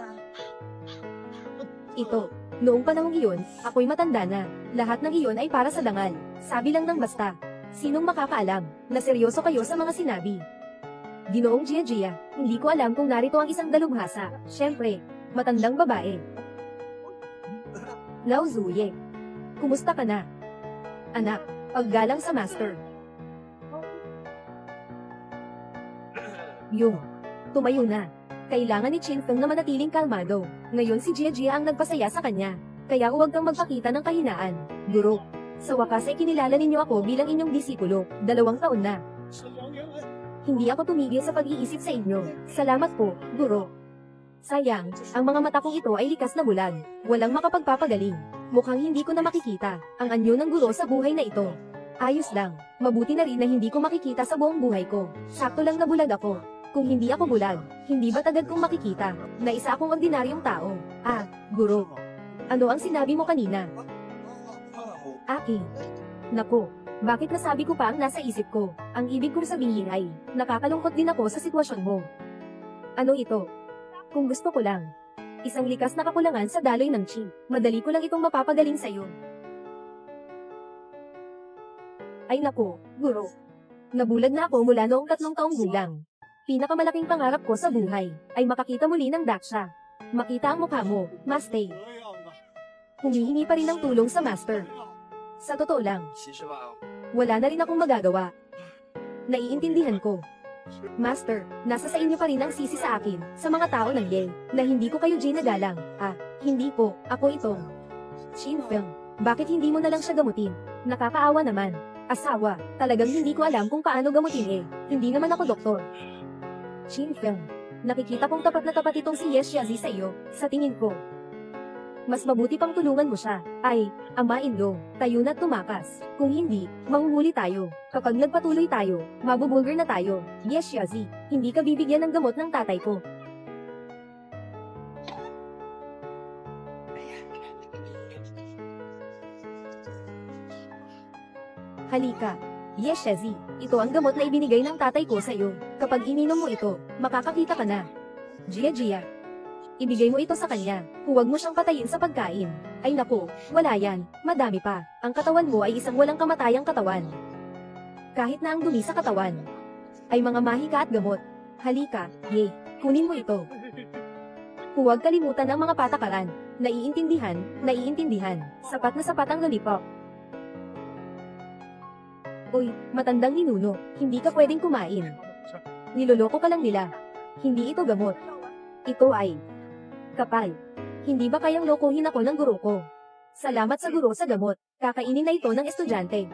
Speaker 1: Noong panahong iyon, ako'y matanda na. Lahat ng iyon ay para sa dangal. Sabi lang ng basta. Sinong makakaalam, na seryoso kayo sa mga sinabi? Ginoong Gia, hindi ko alam kung narito ang isang dalubhasa. Siyempre, matandang babae. Lao Zuye. Kumusta ka na? Anak, paggalang sa master. Yung, tumayo na. Kailangan ni Chin Feng na manatiling kalmado. Ngayon si Gia ang nagpasaya sa kanya. Kaya huwag kang magpakita ng kahinaan. Guro. Sa wakas ay kinilala ninyo ako bilang inyong disipulo. 2 taon na. Hindi ako tumigil sa pag-iisip sa inyo. Salamat po, guro. Sayang, ang mga mata kong ito ay likas na bulag. Walang makapagpapagaling. Mukhang hindi ko na makikita ang anyo ng guro sa buhay na ito. Ayos lang, mabuti na rin na hindi ko makikita sa buong buhay ko. Sakto lang na bulag ako. Kung hindi ako bulag, hindi ba't agad kong makikita na isa akong ordinaryong tao? Ah, guro. Ano ang sinabi mo kanina? Aki. Naku, bakit nasabi ko pa ang nasa isip ko? Ang ibig kong sabihin ay, nakakalungkot din ako sa sitwasyon mo. Ano ito? Kung gusto ko lang. Isang likas na kakulangan sa daloy ng chi. Madali ko lang itong mapapagaling sa'yo. Ay naku, guro. Nabulag na ako mula noong 3 taong gulang. Pinakamalaking pangarap ko sa buhay ay makakita muli ng Daksha. Makita ang mukha mo, Master. Humihingi pa rin ng tulong sa Master. Sa totoo lang, wala na rin akong magagawa. Naiintindihan ko. Master, nasa sa inyo pa rin ang sisi sa akin, sa mga tao ng Ye, na hindi ko kayo ginagalang. Ah, hindi po, ako itong Shin Feng. Bakit hindi mo na lang siya gamutin? Nakakaawa naman. Asawa, talagang hindi ko alam kung paano gamutin eh. Hindi naman ako doktor. Shin Feng, nakikita kong tapat na tapat itong si Ye Xiaozi sa iyo, sa tingin ko. Mas mabuti pang tulungan mo siya. Ay, ama-in-law, tayo na't tumakas. Kung hindi, mahuhuli tayo. Kapag nagpatuloy tayo, mabubulgar na tayo. Yes, Xiaozi, hindi ka bibigyan ng gamot ng tatay ko. Halika. Yes, Xiaozi, ito ang gamot na ibinigay ng tatay ko sa iyo. Kapag ininom mo ito, makakakita ka na. Gia. Ibigay mo ito sa kanya. Huwag mo siyang patayin sa pagkain. Ay naku, wala yan. Madami pa. Ang katawan mo ay isang walang kamatayang katawan. Kahit na ang dumi sa katawan ay mga mahika at gamot. Halika, Ye. Kunin mo ito. Huwag kalimutan ang mga patakaran. Naiintindihan. Sapat na sapat ang lollipop. Uy, matandang ninuno. Hindi ka pwedeng kumain. Niloloko ka lang nila. Hindi ito gamot. Ito ay kapal. Hindi ba kayang lokohin ako ng guro ko? Salamat sa guro sa gamot. Kakainin na ito ng estudyante.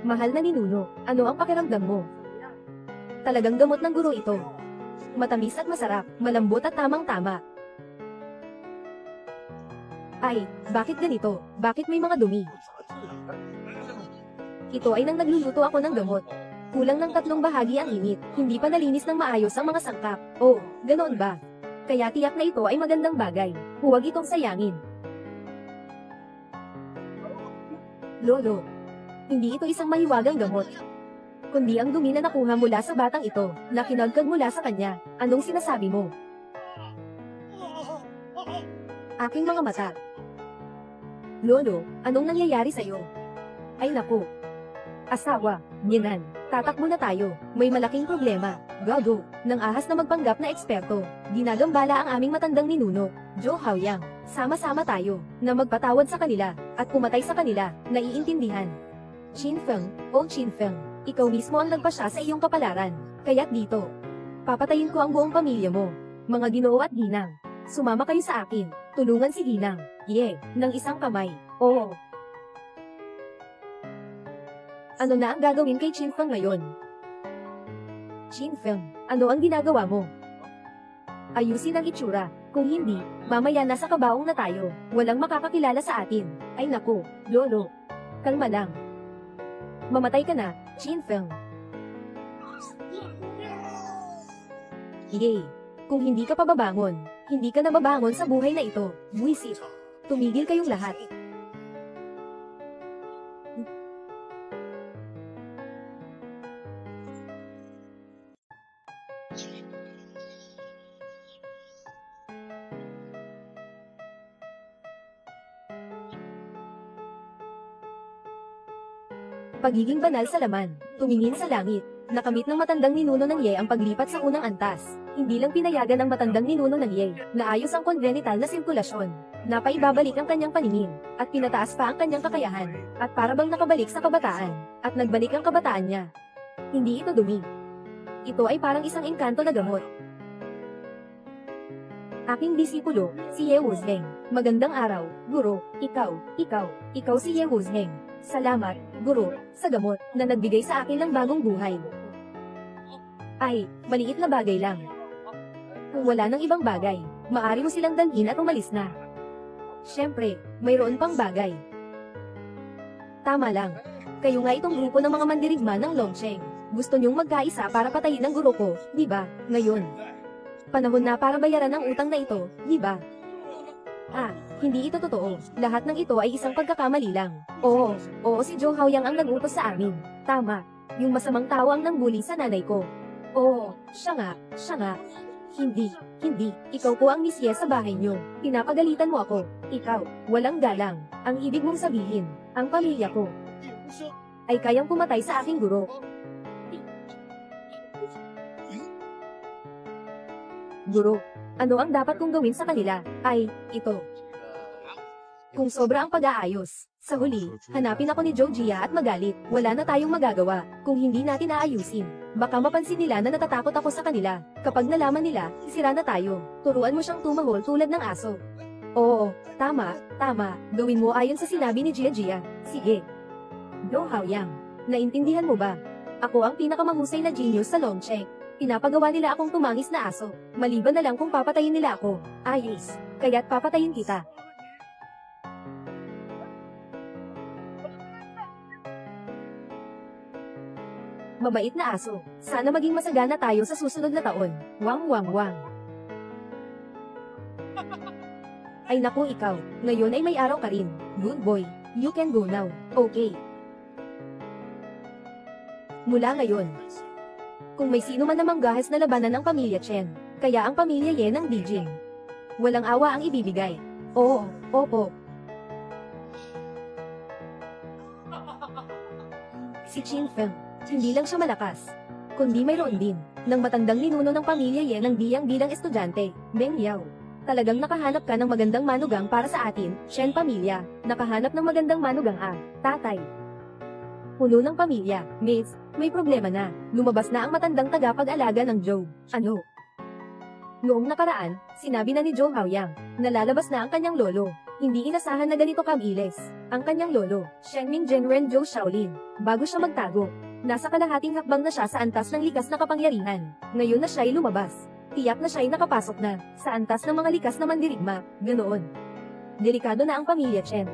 Speaker 1: Mahal na ninuno, ano ang pakiramdam mo? Talagang gamot ng guro ito. Matamis at masarap, malambot at tamang-tama. Ay, bakit ganito? Bakit may mga dumi? Ito ay nang nagluluto ako ng gamot. Kulang ng 3 bahagi ang init, hindi pa nalinis ng maayos ang mga sangkap. Oh, ganoon ba? Kaya tiyak na ito ay magandang bagay. Huwag itong sayangin. Lolo, hindi ito isang mahiwagang gamot, kundi ang dumi na nakuha mula sa batang ito, na kinagkag mula sa kanya. Anong sinasabi mo? Aking mga mata. Lolo, anong nangyayari sa'yo? Ay naku. Asawa, Ninan, tatakbo na tayo. May malaking problema. Gago, ng ahas na magpanggap na eksperto. Ginagambala ang aming matandang ninuno, Zhou Haoyang. Sama-sama tayo, na magpatawad sa kanila, at pumatay sa kanila. Naiintindihan. Qin Feng, o Qin Feng, ikaw mismo ang nagpasya sa iyong kapalaran. Kaya't dito, papatayin ko ang buong pamilya mo. Mga ginoo at ginang, sumama kayo sa akin. Tulungan si Ginang, Ye, ng isang kamay. Oo. Ano na ang gagawin kay Qin Feng ngayon? Qin Feng, ano ang ginagawa mo? Ayusin ang itsura. Kung hindi, mamaya nasa kabaong na tayo. Walang makakakilala sa atin. Ay naku, Lolo. Kalma lang. Mamatay ka na, Qin Feng. Yay! Kung hindi ka pa babangon, hindi ka na babangon sa buhay na ito. Buwisit. Tumigil kayong lahat. Pagiging banal sa laman, tumingin sa langit. Nakamit ng matandang ninuno ng Ye ang paglipat sa unang antas. Hindi lang pinayagan ng matandang ninuno ng Ye, naayos ang congenital na sirkulasyon. Napaibabalik ang kanyang paningin, at pinataas pa ang kanyang kakayahan, at para bang nakabalik sa kabataan, at nagbalik ang kabataan niya. Hindi ito dumi. Ito ay parang isang engkanto na gamot. Aking disipulo, si Ye Wuzheng. Magandang araw, guro. Ikaw si Ye Wuzheng. Salamat, guro, sa gamot na nagbigay sa akin ng bagong buhay. Ay, maliit na bagay lang. Kung wala ng ibang bagay, maaari mo silang dalhin at umalis na. Siyempre, mayroon pang bagay. Tama lang. Kayo nga itong grupo ng mga mandirigma ng Longsheng. Gusto niyong magkaisa para patayin ang guro ko, di ba? Ngayon. Panahon na para bayaran ang utang na ito, di ba? Ah, hindi ito totoo. Lahat ng ito ay isang pagkakamali lang. Oo, si Zhou Haoyang ang nag-utos sa amin. Tama. Yung masamang tao ang nangbuli sa nanay ko. Oo, siya nga. Hindi. Ikaw po ang misye sa bahay niyo. Pinapagalitan mo ako. Ikaw, walang galang. Ang ibig mong sabihin, ang pamilya ko ay kayang pumatay sa aking guro. Guro, ano ang dapat kong gawin sa kanila? Ay, ito. Kung sobra ang pag-aayos, sa huli, hanapin ako ni Zhou Jia at magalit. Wala na tayong magagawa kung hindi natin aayusin. Baka mapansin nila na natatakot ako sa kanila. Kapag nalaman nila, sira na tayo. Turuan mo siyang tumahol tulad ng aso. Oo, tama. Gawin mo ayon sa sinabi ni Jia. Sige. Zhou Haoyang, naintindihan mo ba? Ako ang pinakamahusay na genius sa Longsheng. Pinapagawa nila akong tumangis na aso. Maliban na lang kung papatayin nila ako. Ayos. Kaya't papatayin kita. Mabait na aso. Sana maging masagana tayo sa susunod na taon. Wang. Ay naku ikaw, ngayon ay may araw ka rin. Good boy, you can go now. Okay. Mula ngayon, kung may sino man namang gahas na labanan ng pamilya Chen, kaya ang pamilya Ye ng Dijing. Walang awa ang ibibigay. Oo, opo. Si Qin Feng, hindi lang siya malakas, kundi mayroon din, ng matandang ninuno ng pamilya Ye ng Diyang bilang estudyante, Meng Yao. Talagang nakahanap ka ng magandang manugang para sa atin, Chen pamilya, nakahanap ng magandang manugang tatay. Puno ng pamilya, Miss, may problema na. Lumabas na ang matandang tagapag-alaga ng Zhou. Ano? Noong nakaraan, sinabi na ni Zhou Haoyang, nalalabas na ang kanyang lolo. Hindi inasahan na ganito kabilis. Ang kanyang lolo, Shenming Genren Zhou Shaolin, bago siya magtago. Nasa kalahating hakbang na siya sa antas ng likas na kapangyarihan. Ngayon na siya'y lumabas. Tiyak na siya'y nakapasok na, sa antas ng mga likas na mandirigma, ganoon. Delikado na ang pamilya Chen.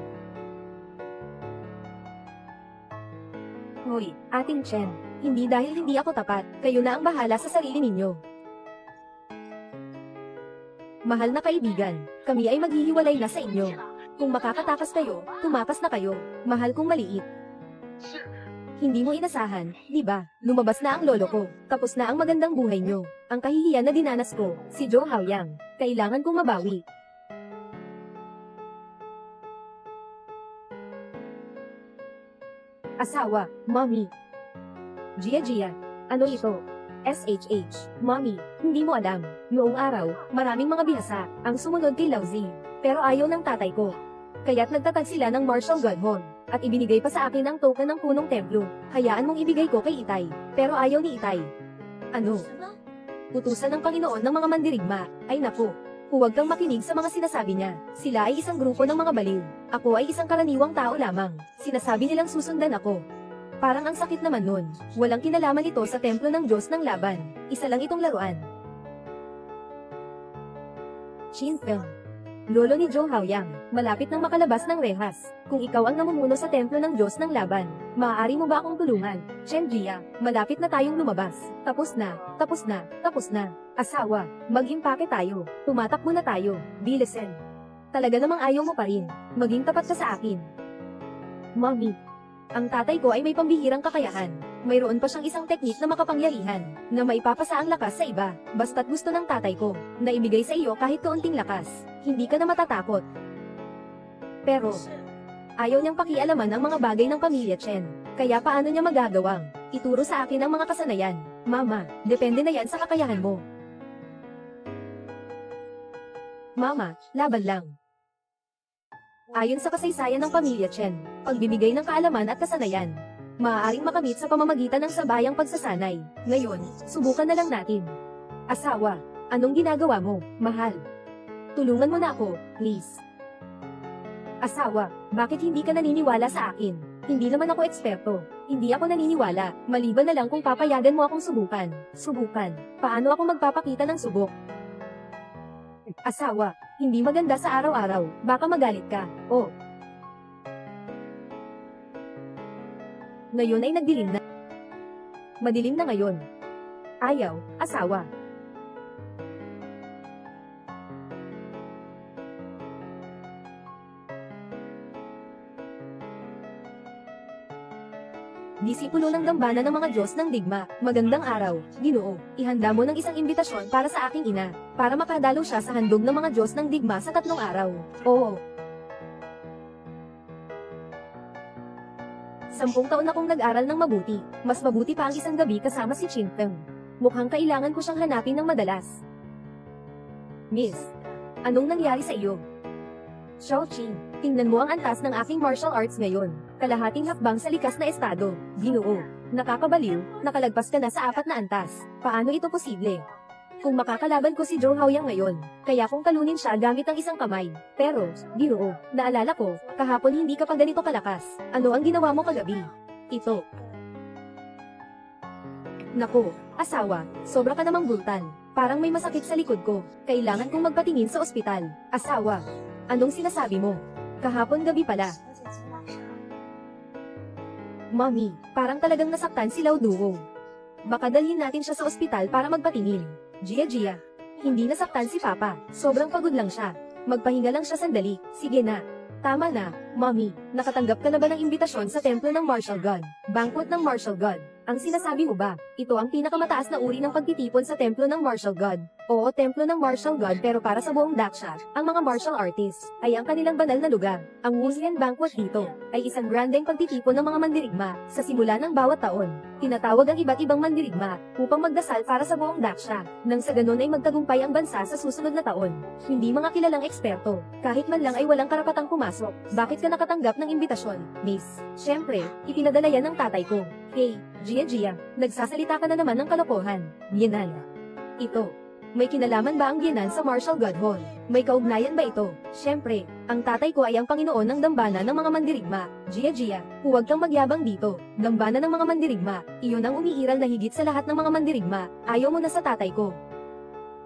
Speaker 1: Hoy, ating Chen, hindi dahil hindi ako tapat, kayo na ang bahala sa sarili ninyo. Mahal na kaibigan, kami ay maghihiwalay na sa inyo. Kung makakatakas kayo, tumakas na kayo, mahal kong maliit. Hindi mo inasahan, di ba? Lumabas na ang lolo ko, tapos na ang magandang buhay nyo. Ang kahihiyan na dinanas ko, si Zhou Haoyang, kailangan kong mabawi. Asawa, mommy. Jia, ano ito? SHH, mommy, hindi mo alam. Noong araw, maraming mga bihasa ang sumunod kay Lauzi. Pero ayaw ng tatay ko. Kaya't nagtatag sila ng Martial God Hall. At ibinigay pa sa akin ang token ng punong templo. Hayaan mong ibigay ko kay Itay. Pero ayaw ni Itay. Ano? Utusan ng Panginoon ng mga mandirigma. Ay naku. Huwag kang makinig sa mga sinasabi niya. Sila ay isang grupo ng mga baliw. Ako ay isang karaniwang tao lamang. Sinasabi nilang susundan ako. Parang ang sakit naman nun. Walang kinalaman ito sa templo ng Diyos ng laban. Isa lang itong laruan. Qin Feng, lolo ni Zhou Haoyang, malapit nang makalabas ng rehas. Kung ikaw ang namumuno sa templo ng Diyos ng laban, maaari mo ba akong tulungan? Chen Jia, malapit na tayong lumabas. Tapos na. Asawa, mag-impake tayo. Tumatakbo na tayo. Bilesen. Talaga namang ayaw mo pa rin. Maging tapat ka sa akin. Mommy, ang tatay ko ay may pambihirang kakayahan. Mayroon pa siyang isang teknik na makapangyarihan, na maipapasa ang lakas sa iba, basta't gusto ng tatay ko, na ibigay sa iyo kahit kaunting lakas. Hindi ka na matatakot. Pero, ayaw niyang pakialaman ang mga bagay ng pamilya Chen. Kaya paano niya magagawang ituro sa akin ang mga kasanayan? Mama, depende na yan sa kakayahan mo. Mama, laban lang. Ayon sa kasaysayan ng pamilya Chen, pagbibigay ng kaalaman at kasanayan, maaaring makamit sa pamamagitan ng sabayang pagsasanay. Ngayon, subukan na lang natin. Asawa, anong ginagawa mo, mahal? Tulungan mo na ako, please. Asawa, bakit hindi ka naniniwala sa akin? Hindi naman ako eksperto. Hindi ako naniniwala, maliban na lang kung papayagan mo akong subukan. Subukan. Paano ako magpapakita ng subok? Asawa, hindi maganda sa araw-araw, baka magalit ka. Oh. Ngayon ay nagdilim na. Madilim na ngayon. Ayaw, asawa. Disipulo ng dambana ng mga Diyos ng digma, magandang araw, Ginoo. Ihanda mo ng isang imbitasyon para sa aking ina, para makadalo siya sa handog ng mga Diyos ng digma sa 3 araw. Oo. 10 taon akong nag-aral ng mabuti, mas mabuti pa ang isang gabi kasama si Chinteng. Mukhang kailangan ko siyang hanapin ng madalas. Miss, anong nangyari sa iyo? Xiaoqing, tingnan mo ang antas ng aking martial arts ngayon. Kalahating hakbang sa likas na estado. Ginoo, nakakabaliw, nakalagpas ka na sa 4 na antas. Paano ito posible? Kung makakalaban ko si Zhou Haoyang ngayon, kaya kong talunin siya gamit ang isang kamay. Pero, Ginoo, naalala ko, kahapon hindi ka pa ganito kalakas. Ano ang ginawa mo kagabi? Ito. Nako, asawa, sobra ka namang brutal. Parang may masakit sa likod ko. Kailangan kong magpatingin sa ospital. Asawa, anong sinasabi mo? Kahapon gabi pala. Mommy, parang talagang nasaktan si Lao Duo. Baka dalhin natin siya sa ospital para magpatingin. Gia, hindi nasaktan si Papa. Sobrang pagod lang siya. Magpahinga lang siya sandali. Sige na. Tama na, Mommy. Nakatanggap ka na ba ng imbitasyon sa templo ng martial god? Banquet ng martial god. Ang sinasabi mo ba, ito ang pinakamataas na uri ng pagtitipon sa templo ng martial god? Oo, templo ng martial god pero para sa buong Daksha, ang mga martial artists, ay ang kanilang banal na lugar. Ang Wuslian Banquet dito, ay isang grandeng pagtitipon ng mga mandirigma, sa simula ng bawat taon. Tinatawag ang iba't ibang mandirigma, upang magdasal para sa buong Daksha, nang sa ganun ay magtagumpay ang bansa sa susunod na taon. Hindi mga kilalang eksperto, kahit man lang ay walang karapatang pumasok. Bakit ka nakatanggap ng imbitasyon, Miss? Siyempre, ipinadala yan ng tatay ko. Hey, Gia, nagsasalita ka na naman ng kalokohan. Yenan. Ito. May kinalaman ba ang Yenan sa Martial God Hall? May kaugnayan ba ito? Siyempre, ang tatay ko ay ang Panginoon ng dambana ng mga mandirigma. Gia, huwag kang magyabang dito. Dambana ng mga mandirigma, iyon ang umiiral na higit sa lahat ng mga mandirigma. Ayaw mo na sa tatay ko.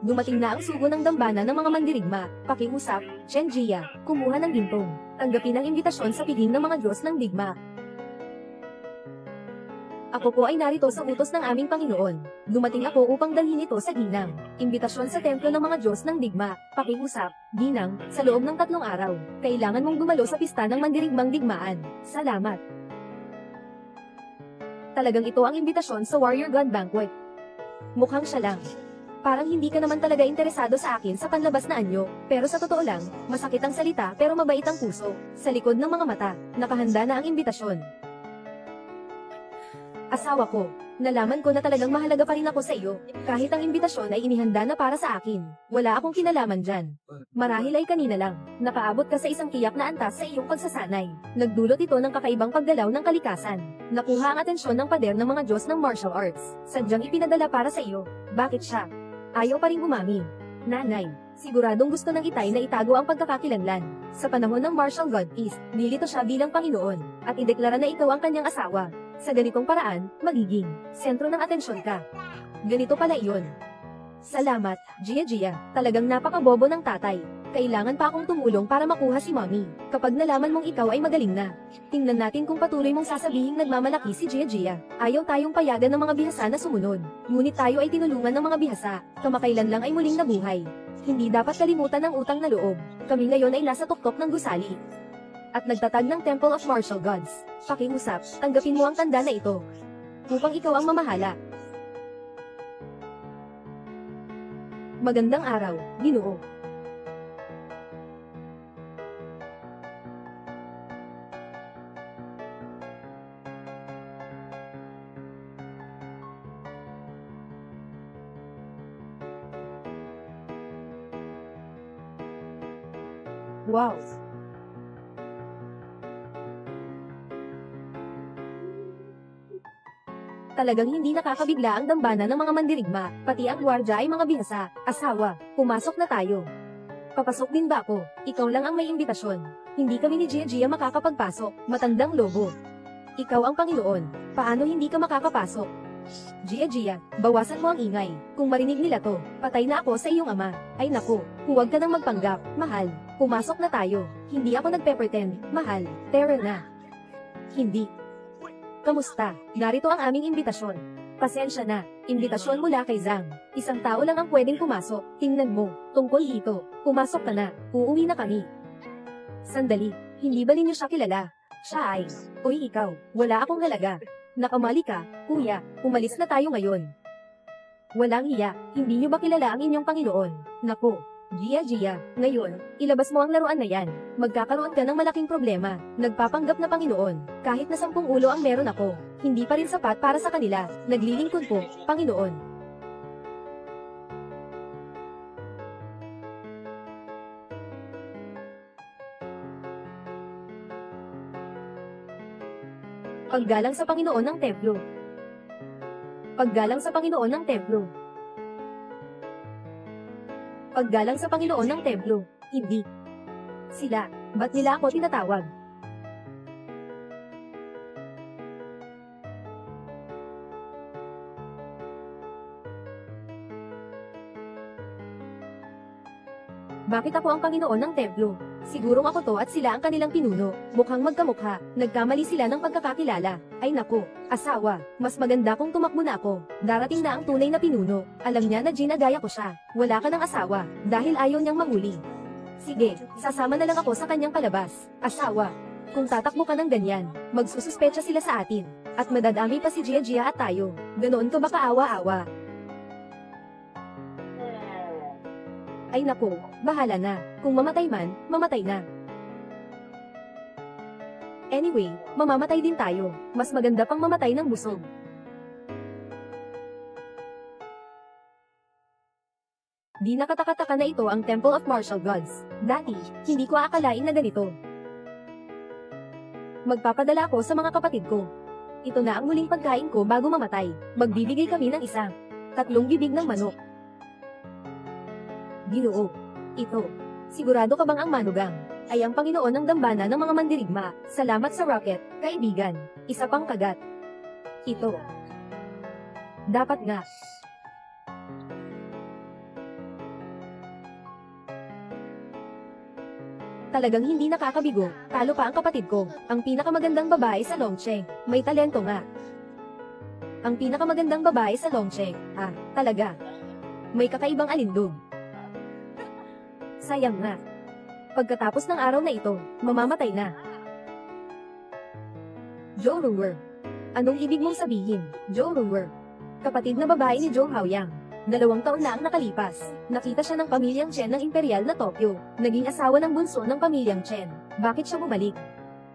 Speaker 1: Dumating na ang sugo ng dambana ng mga mandirigma. Pakiusap, Chen Jia, kumuha ng gintong. Tanggapin ang imbitasyon sa piling ng mga Diyos ng digma. Ako po ay narito sa utos ng aming Panginoon. Dumating ako upang dalhin ito sa ginang. Imbitasyon sa templo ng mga Diyos ng digma. Pakiusap, ginang, sa loob ng 3 araw. Kailangan mong dumalo sa pista ng mandirigmang digmaan. Salamat. Talagang ito ang imbitasyon sa Warrior God Banquet. Mukhang siya lang. Parang hindi ka naman talaga interesado sa akin sa panlabas na anyo, pero sa totoo lang, masakit ang salita pero mabait ang puso. Sa likod ng mga mata, nakahanda na ang imbitasyon. Asawa ko, nalaman ko na talagang mahalaga pa rin ako sa iyo, kahit ang imbitasyon ay inihanda na para sa akin. Wala akong kinalaman dyan. Marahil ay kanina lang, nakaabot ka sa isang tiyak na antas sa iyong pagsasanay. Nagdulot ito ng kakaibang paggalaw ng kalikasan. Nakuha ang atensyon ng pader ng mga Diyos ng martial arts. Sadyang ipinadala para sa iyo. Bakit siya? Ayaw pa rin umamin. Nanay, siguradong gusto ng itay na itago ang pagkakakilanlan. Sa panahon ng martial god East, nilito siya bilang Panginoon, at ideklara na ikaw ang kanyang asawa. Sa ganitong paraan, magiging sentro ng atensyon ka. Ganito pala iyon. Salamat, Gia. Talagang napakabobo ng tatay. Kailangan pa akong tumulong para makuha si Mommy. Kapag nalaman mong ikaw ay magaling na, tingnan natin kung patuloy mong sasabihing nagmamalaki si Gia. Ayaw tayong payagan ng mga bihasa na sumunod. Ngunit tayo ay tinulungan ng mga bihasa. Kamakailan lang ay muling nabuhay. Hindi dapat kalimutan ang utang na loob. Kami ngayon ay nasa tuktok ng gusali. At nagtatag ng Temple of Martial Gods. Pakiusap, tanggapin mo ang tanda na ito. Upang ikaw ang mamahala. Magandang araw, Ginoo. Wow! Talagang hindi nakakabigla ang dambana ng mga mandirigma, pati ang gwardya ay mga bihasa. Asawa, pumasok na tayo. Papasok din ba ako? Ikaw lang ang may imbitasyon. Hindi kami ni Gia makakapagpasok. Matandang lobo. Ikaw ang Panginoon. Paano hindi ka makakapasok? Gia, bawasan mo ang ingay. Kung marinig nila to, patay na ako sa iyong ama. Ay naku, huwag ka nang magpanggap, mahal. Pumasok na tayo. Hindi ako nagpe-pretend, mahal. Tara na. Hindi. Kamusta? Narito ang aming imbitasyon. Pasensya na, imbitasyon mula kay Zhang. Isang tao lang ang pwedeng pumasok. Tingnan mo, tungkol dito. Pumasok ka na, uuwi na kami. Sandali, hindi ba ninyo siya kilala? Siya ay, uy ikaw, wala akong halaga. Nakamali ka, kuya, umalis na tayo ngayon. Walang iya, hindi nyo ba kilala ang inyong Panginoon? Naku, Gia, ngayon, ilabas mo ang laruan na yan. Magkakaroon ka ng malaking problema. Nagpapanggap na Panginoon. Kahit na 10 ulo ang meron ako, hindi pa rin sapat para sa kanila. Naglilingkod po, Panginoon. Paggalang sa Panginoon ng Templo. Paggalang sa Panginoon ng Templo. Paggalang sa Panginoon ng Templo. Hindi. Sila, ba't nila ako tinatawag? Bakit ako ang Panginoon ng Templo? Sigurong ako to at sila ang kanilang pinuno. Mukhang magkamukha. Nagkamali sila ng pagkakakilala. Ay naku, asawa. Mas maganda kung tumakbo na ako. Darating na ang tunay na pinuno. Alam niya na ginagaya ko siya. Wala ka ng asawa. Dahil ayaw niyang manguli. Sige, sasama na lang ako sa kanyang palabas. Asawa. Kung tatakbo ka ng ganyan, magsususpecha sila sa atin. At madadami pa si Gia at tayo. Ganoon ka ba kaawa-awa? Ay naku, bahala na. Kung mamatay man, mamatay na. Anyway, mamamatay din tayo. Mas maganda pang mamatay ng busog. Di nakatakataka na ito ang Temple of Martial Gods. Dati, hindi ko aakalain na ganito. Magpapadala ako sa mga kapatid ko. Ito na ang muling pagkain ko bago mamatay. Magbibigay kami ng 3 bibig ng manok. Ginoo. Ito. Sigurado ka bang ang manugang ay ang Panginoon ng dambana ng mga mandirigma? Salamat sa rocket, kaibigan. Isa pang kagat. Ito. Dapat nga. Talagang hindi nakakabigo. Talo pa ang kapatid ko. Ang pinakamagandang babae sa Longcheng. May talento nga. Ang pinakamagandang babae sa Longcheng. Ah, talaga. May kakaibang alindog. Sayang nga. Pagkatapos ng araw na ito, mamamatay na. Zhou Ruwer. Anong ibig mong sabihin, Zhou Ruwer? Kapatid na babae ni Zhou Haoyang. 2 taon na ang nakalipas. Nakita siya ng pamilyang Chen ng Imperial na Tokyo. Naging asawa ng bunso ng pamilyang Chen. Bakit siya bumalik?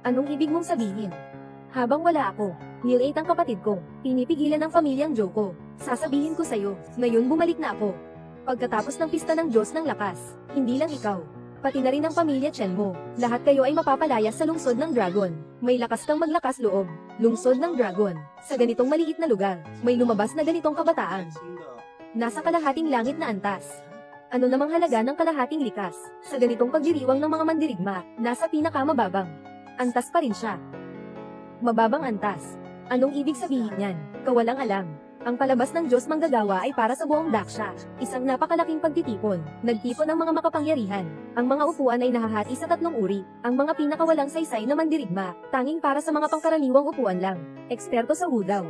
Speaker 1: Anong ibig mong sabihin? Habang wala ako, nilate ang kapatid ko. Pinipigilan ng pamilyang Zhou ko. Sasabihin ko sa'yo, ngayon bumalik na ako. Pagkatapos ng pista ng Diyos ng lakas, hindi lang ikaw, pati na rin ang pamilya Chen mo, lahat kayo ay mapapalaya sa lungsod ng Dragon. May lakas kang maglakas loob. Lungsod ng Dragon. Sa ganitong maliit na lugar, may lumabas na ganitong kabataan. Nasa kalahating langit na antas. Ano namang halaga ng kalahating likas? Sa ganitong pagdiriwang ng mga mandirigma, nasa pinakamababang antas pa rin siya. Mababang antas. Anong ibig sabihin niyan? Kawalang alam. Ang palabas ng Diyos manggagawa ay para sa buong daksya. Isang napakalaking pagtitipon. Nagtipon ng mga makapangyarihan. Ang mga upuan ay nahahati sa 3 uri. Ang mga pinakawalang saysay na mandirigma, tanging para sa mga pangkaraniwang upuan lang. Eksperto sa hudaw.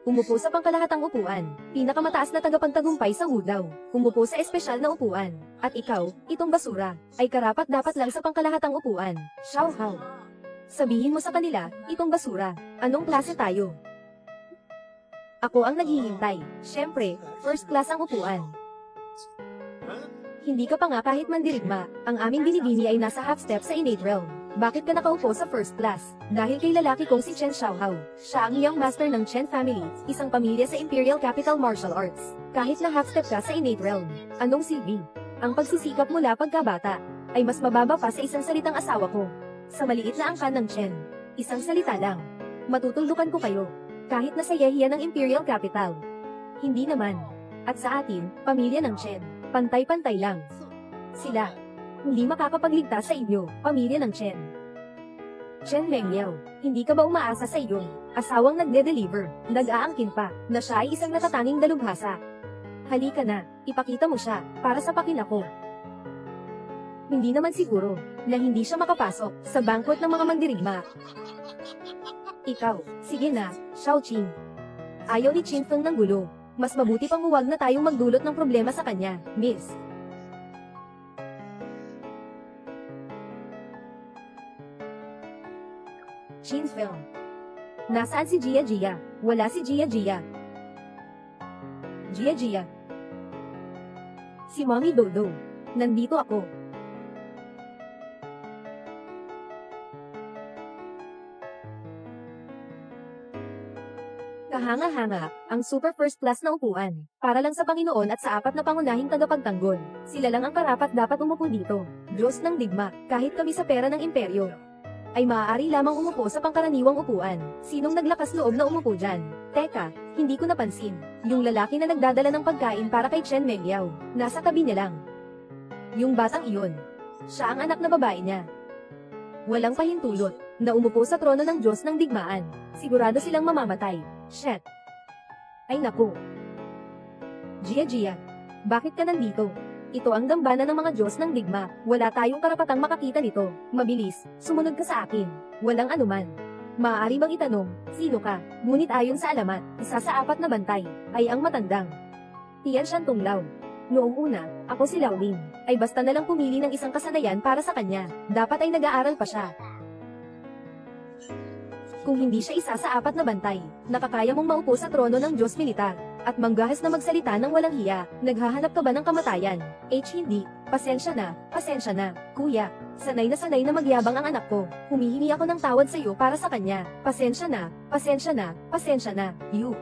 Speaker 1: Umupo sa pangkalahatang upuan. Pinakamataas na tagapagtagumpay sa hudaw. Umupo sa espesyal na upuan. At ikaw, itong basura, ay karapat-dapat lang sa pangkalahatang upuan. Xiao Hao. Sabihin mo sa kanila, itong basura, anong klase tayo? Ako ang naghihintay. Siyempre, first class ang upuan. Hindi ka pa nga kahit mandirigma, ang aming binibini ay nasa half step sa innate realm. Bakit ka nakaupo sa first class? Dahil kay lalaki kong si Chen Xiaohao. Siya ang young master ng Chen family, isang pamilya sa Imperial Capital Martial Arts. Kahit na half step ka sa innate realm, anong silbi? Ang pagsisikap mula pagkabata, ay mas mababa pa sa isang salitang asawa ko. Sa maliit na angkan ng Chen, isang salita lang. Matutuldukan ko kayo. Kahit nasa yehiya ng Imperial Capital. Hindi naman. At sa atin, pamilya ng Chen, pantay-pantay lang. Sila, hindi makakapagligtas sa inyo, pamilya ng Chen. Chen Mengyao, hindi ka ba umaasa sa iyong asawang nagde-deliver, nag-aangkin pa, na siya ay isang natatanging dalubhasa? Halika na, ipakita mo siya, para sapakin ako. Hindi naman siguro, na hindi siya makapasok, sa banquet ng mga mandirigma. Ikaw, sige na, Xiaoqing. Ayaw ni Qin Feng ng gulo. Mas mabuti pang huwag na tayong magdulot ng problema sa kanya, miss. Qin Feng. Nasaan si Jia Jia? Wala si Jia Jia. Jia Jia. Si Mommy Dodo. Nandito ako. Kahanga-hanga, ang super first class na upuan. Para lang sa Panginoon at sa apat na pangunahing tagapagtanggol. Sila lang ang karapat dapat umupo dito. Diyos ng digma, kahit kami sa pera ng imperyo ay maaari lamang umupo sa pangkaraniwang upuan. Sinong naglakas loob na umupo dyan? Teka, hindi ko napansin. Yung lalaki na nagdadala ng pagkain para kay Chen Mengyao. Nasa tabi niya lang. Yung batang iyon. Siya ang anak na babae niya. Walang pahintulot, na umupo sa trono ng Diyos ng digmaan. Sigurado silang mamamatay. Shit. Ay naku. Jia Jia. Bakit ka nandito? Ito ang dambana ng mga Diyos ng digma. Wala tayong karapatang makakita nito. Mabilis, sumunod ka sa akin. Walang anuman. Maaari bang itanong, sino ka? Ngunit ayon sa alamat, isa sa apat na bantay, ay ang matandang Tian Shan Tonglaw. Noong una, ako si Lao Ling, ay basta na lang pumili ng isang kasanayan para sa kanya. Dapat ay nag-aaral pa siya. Kung hindi siya isa sa apat na bantay, nakakaya mong maupo sa trono ng Diyos Militar, at manggahas na magsalita ng walang hiya, naghahanap ka ba ng kamatayan? Hindi, pasensya na, kuya. Sanay na magyabang ang anak ko. Humihingi ako ng tawad sa iyo para sa kanya. Pasensya na, you.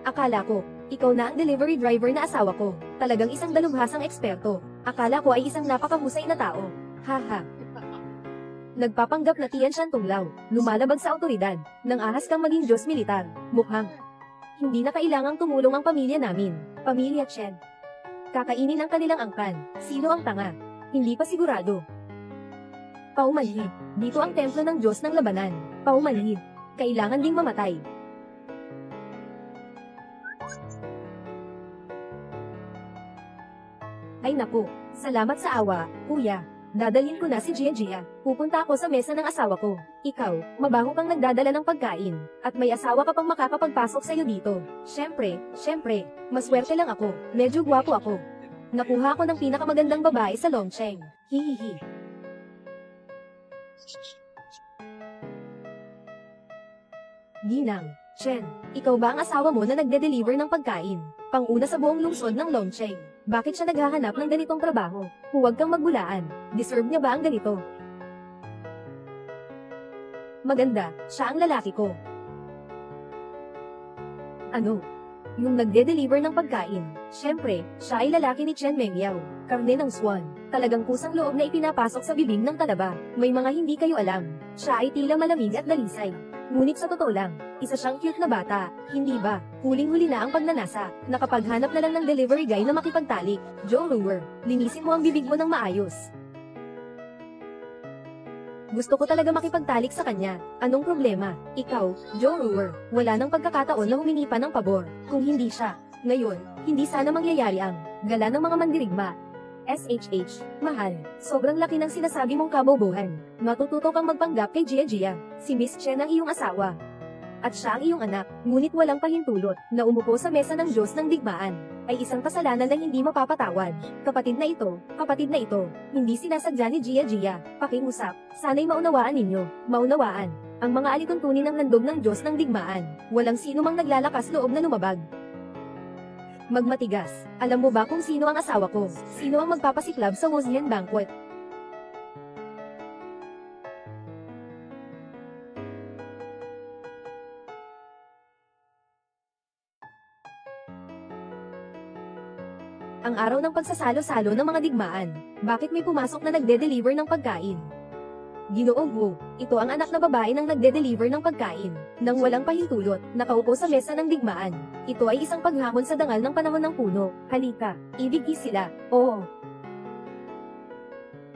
Speaker 1: Akala ko, ikaw na ang delivery driver na asawa ko. Talagang isang dalubhasang eksperto. Akala ko ay isang napakahusay na tao. Haha. Nagpapanggap na Tian Shan Tonglaw, lumalabag sa autoridad, nang ahas kang maging Diyos Militar, mukhang hindi na kailangang tumulong ang pamilya namin, Pamilya Chen. Kakainin ang kanilang angkan, sino ang tanga? Hindi pa sigurado. Paumanhid, dito ang templo ng Diyos ng Labanan, paumanhid, kailangan ding mamatay. Ay naku, salamat sa awa, kuya. Dadalhin ko na si Jia Jia. Pupunta ako sa mesa ng asawa ko. Ikaw, mabaho kang nagdadala ng pagkain. At may asawa ka pang makakapagpasok sa'yo dito. Siyempre, maswerte lang ako. Medyo gwapo ako. Nakuha ko ng pinakamagandang babae sa Longcheng. Hihihi. Ginang, Chen, ikaw ba ang asawa mo na nagde-deliver ng pagkain? Panguna sa buong lungsod ng Longcheng. Bakit siya naghahanap ng ganitong trabaho? Huwag kang magbulaan. Deserve niya ba ang ganito? Maganda, siya ang lalaki ko. Ano? Yung nagde-deliver ng pagkain. Siyempre, siya ay lalaki ni Chen Mengyao. Karne ng swan. Talagang kusang loob na ipinapasok sa bibig ng talaba. May mga hindi kayo alam. Siya ay tila malamig at dalisay. Ngunit sa totoo lang, isa siyang cute na bata, hindi ba? Huling-huli na ang pagnanasa. Nakapaghanap na lang ng delivery guy na makipagtalik. Joe Ruwer, linisin mo ang bibig mo ng maayos. Gusto ko talaga makipagtalik sa kanya. Anong problema? Ikaw, Joe Ruwer, wala nang pagkakataon na humingi pa ng pabor. Kung hindi siya, ngayon, hindi sana mangyayari ang gala ng mga mandirigma. SHH, mahal, sobrang laki ng sinasabi mong kabobohan. Matututo kang magpanggap kay Jia Jia. Si Miss Chen ang iyong asawa. At siya ang iyong anak, ngunit walang pahintulot, na umupo sa mesa ng Diyos ng digmaan, ay isang kasalanan na hindi mapapatawad. Kapatid na ito, hindi sinasadya ni Jia Jia. Pakiusap, sana'y maunawaan ninyo, maunawaan. Ang mga alituntunin ng handog ng Diyos ng digmaan, walang sino mang naglalakas loob na lumabag. Magmatigas. Alam mo ba kung sino ang asawa ko? Sino ang magpapasiklab sa Woznian Banquet? Ang araw ng pagsasalo-salo ng mga digmaan. Bakit may pumasok na nagde-deliver ng pagkain? Ginoo Wu, ito ang anak na babae ng nagde-deliver ng pagkain. Nang walang pahintulot, nakaupo sa mesa ng digmaan. Ito ay isang paghamon sa dangal ng panahon ng puno. Halika, ibig sila. Oo.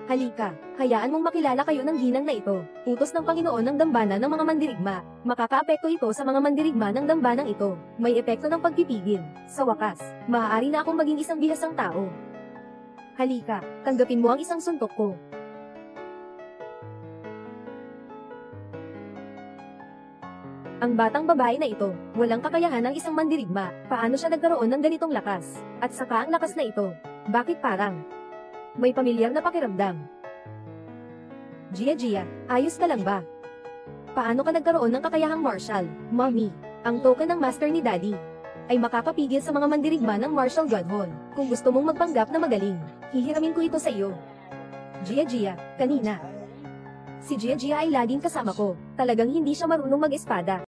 Speaker 1: Halika, hayaan mong makilala kayo ng ginang na ito. Utos ng Panginoon ng dambana ng mga mandirigma. Makakaapekto ito sa mga mandirigma ng dambanang ito. May epekto ng pagpipigil. Sa wakas, maaari na akong maging isang bihasang tao. Halika, tanggapin mo ang isang suntok ko. Ang batang babae na ito, walang kakayahan ng isang mandirigma. Paano siya nagkaroon ng ganitong lakas? At saka ang lakas na ito. Bakit parang may pamilyar na pakiramdam? Gia, ayos ka lang ba? Paano ka nagkaroon ng kakayahang martial? Mommy, ang token ng master ni Daddy ay makakapigil sa mga mandirigma ng martial god hall. Kung gusto mong magpanggap na magaling, hihiramin ko ito sa iyo. Gia, kanina. Si Gia ay laging kasama ko. Talagang hindi siya marunong mag-espada.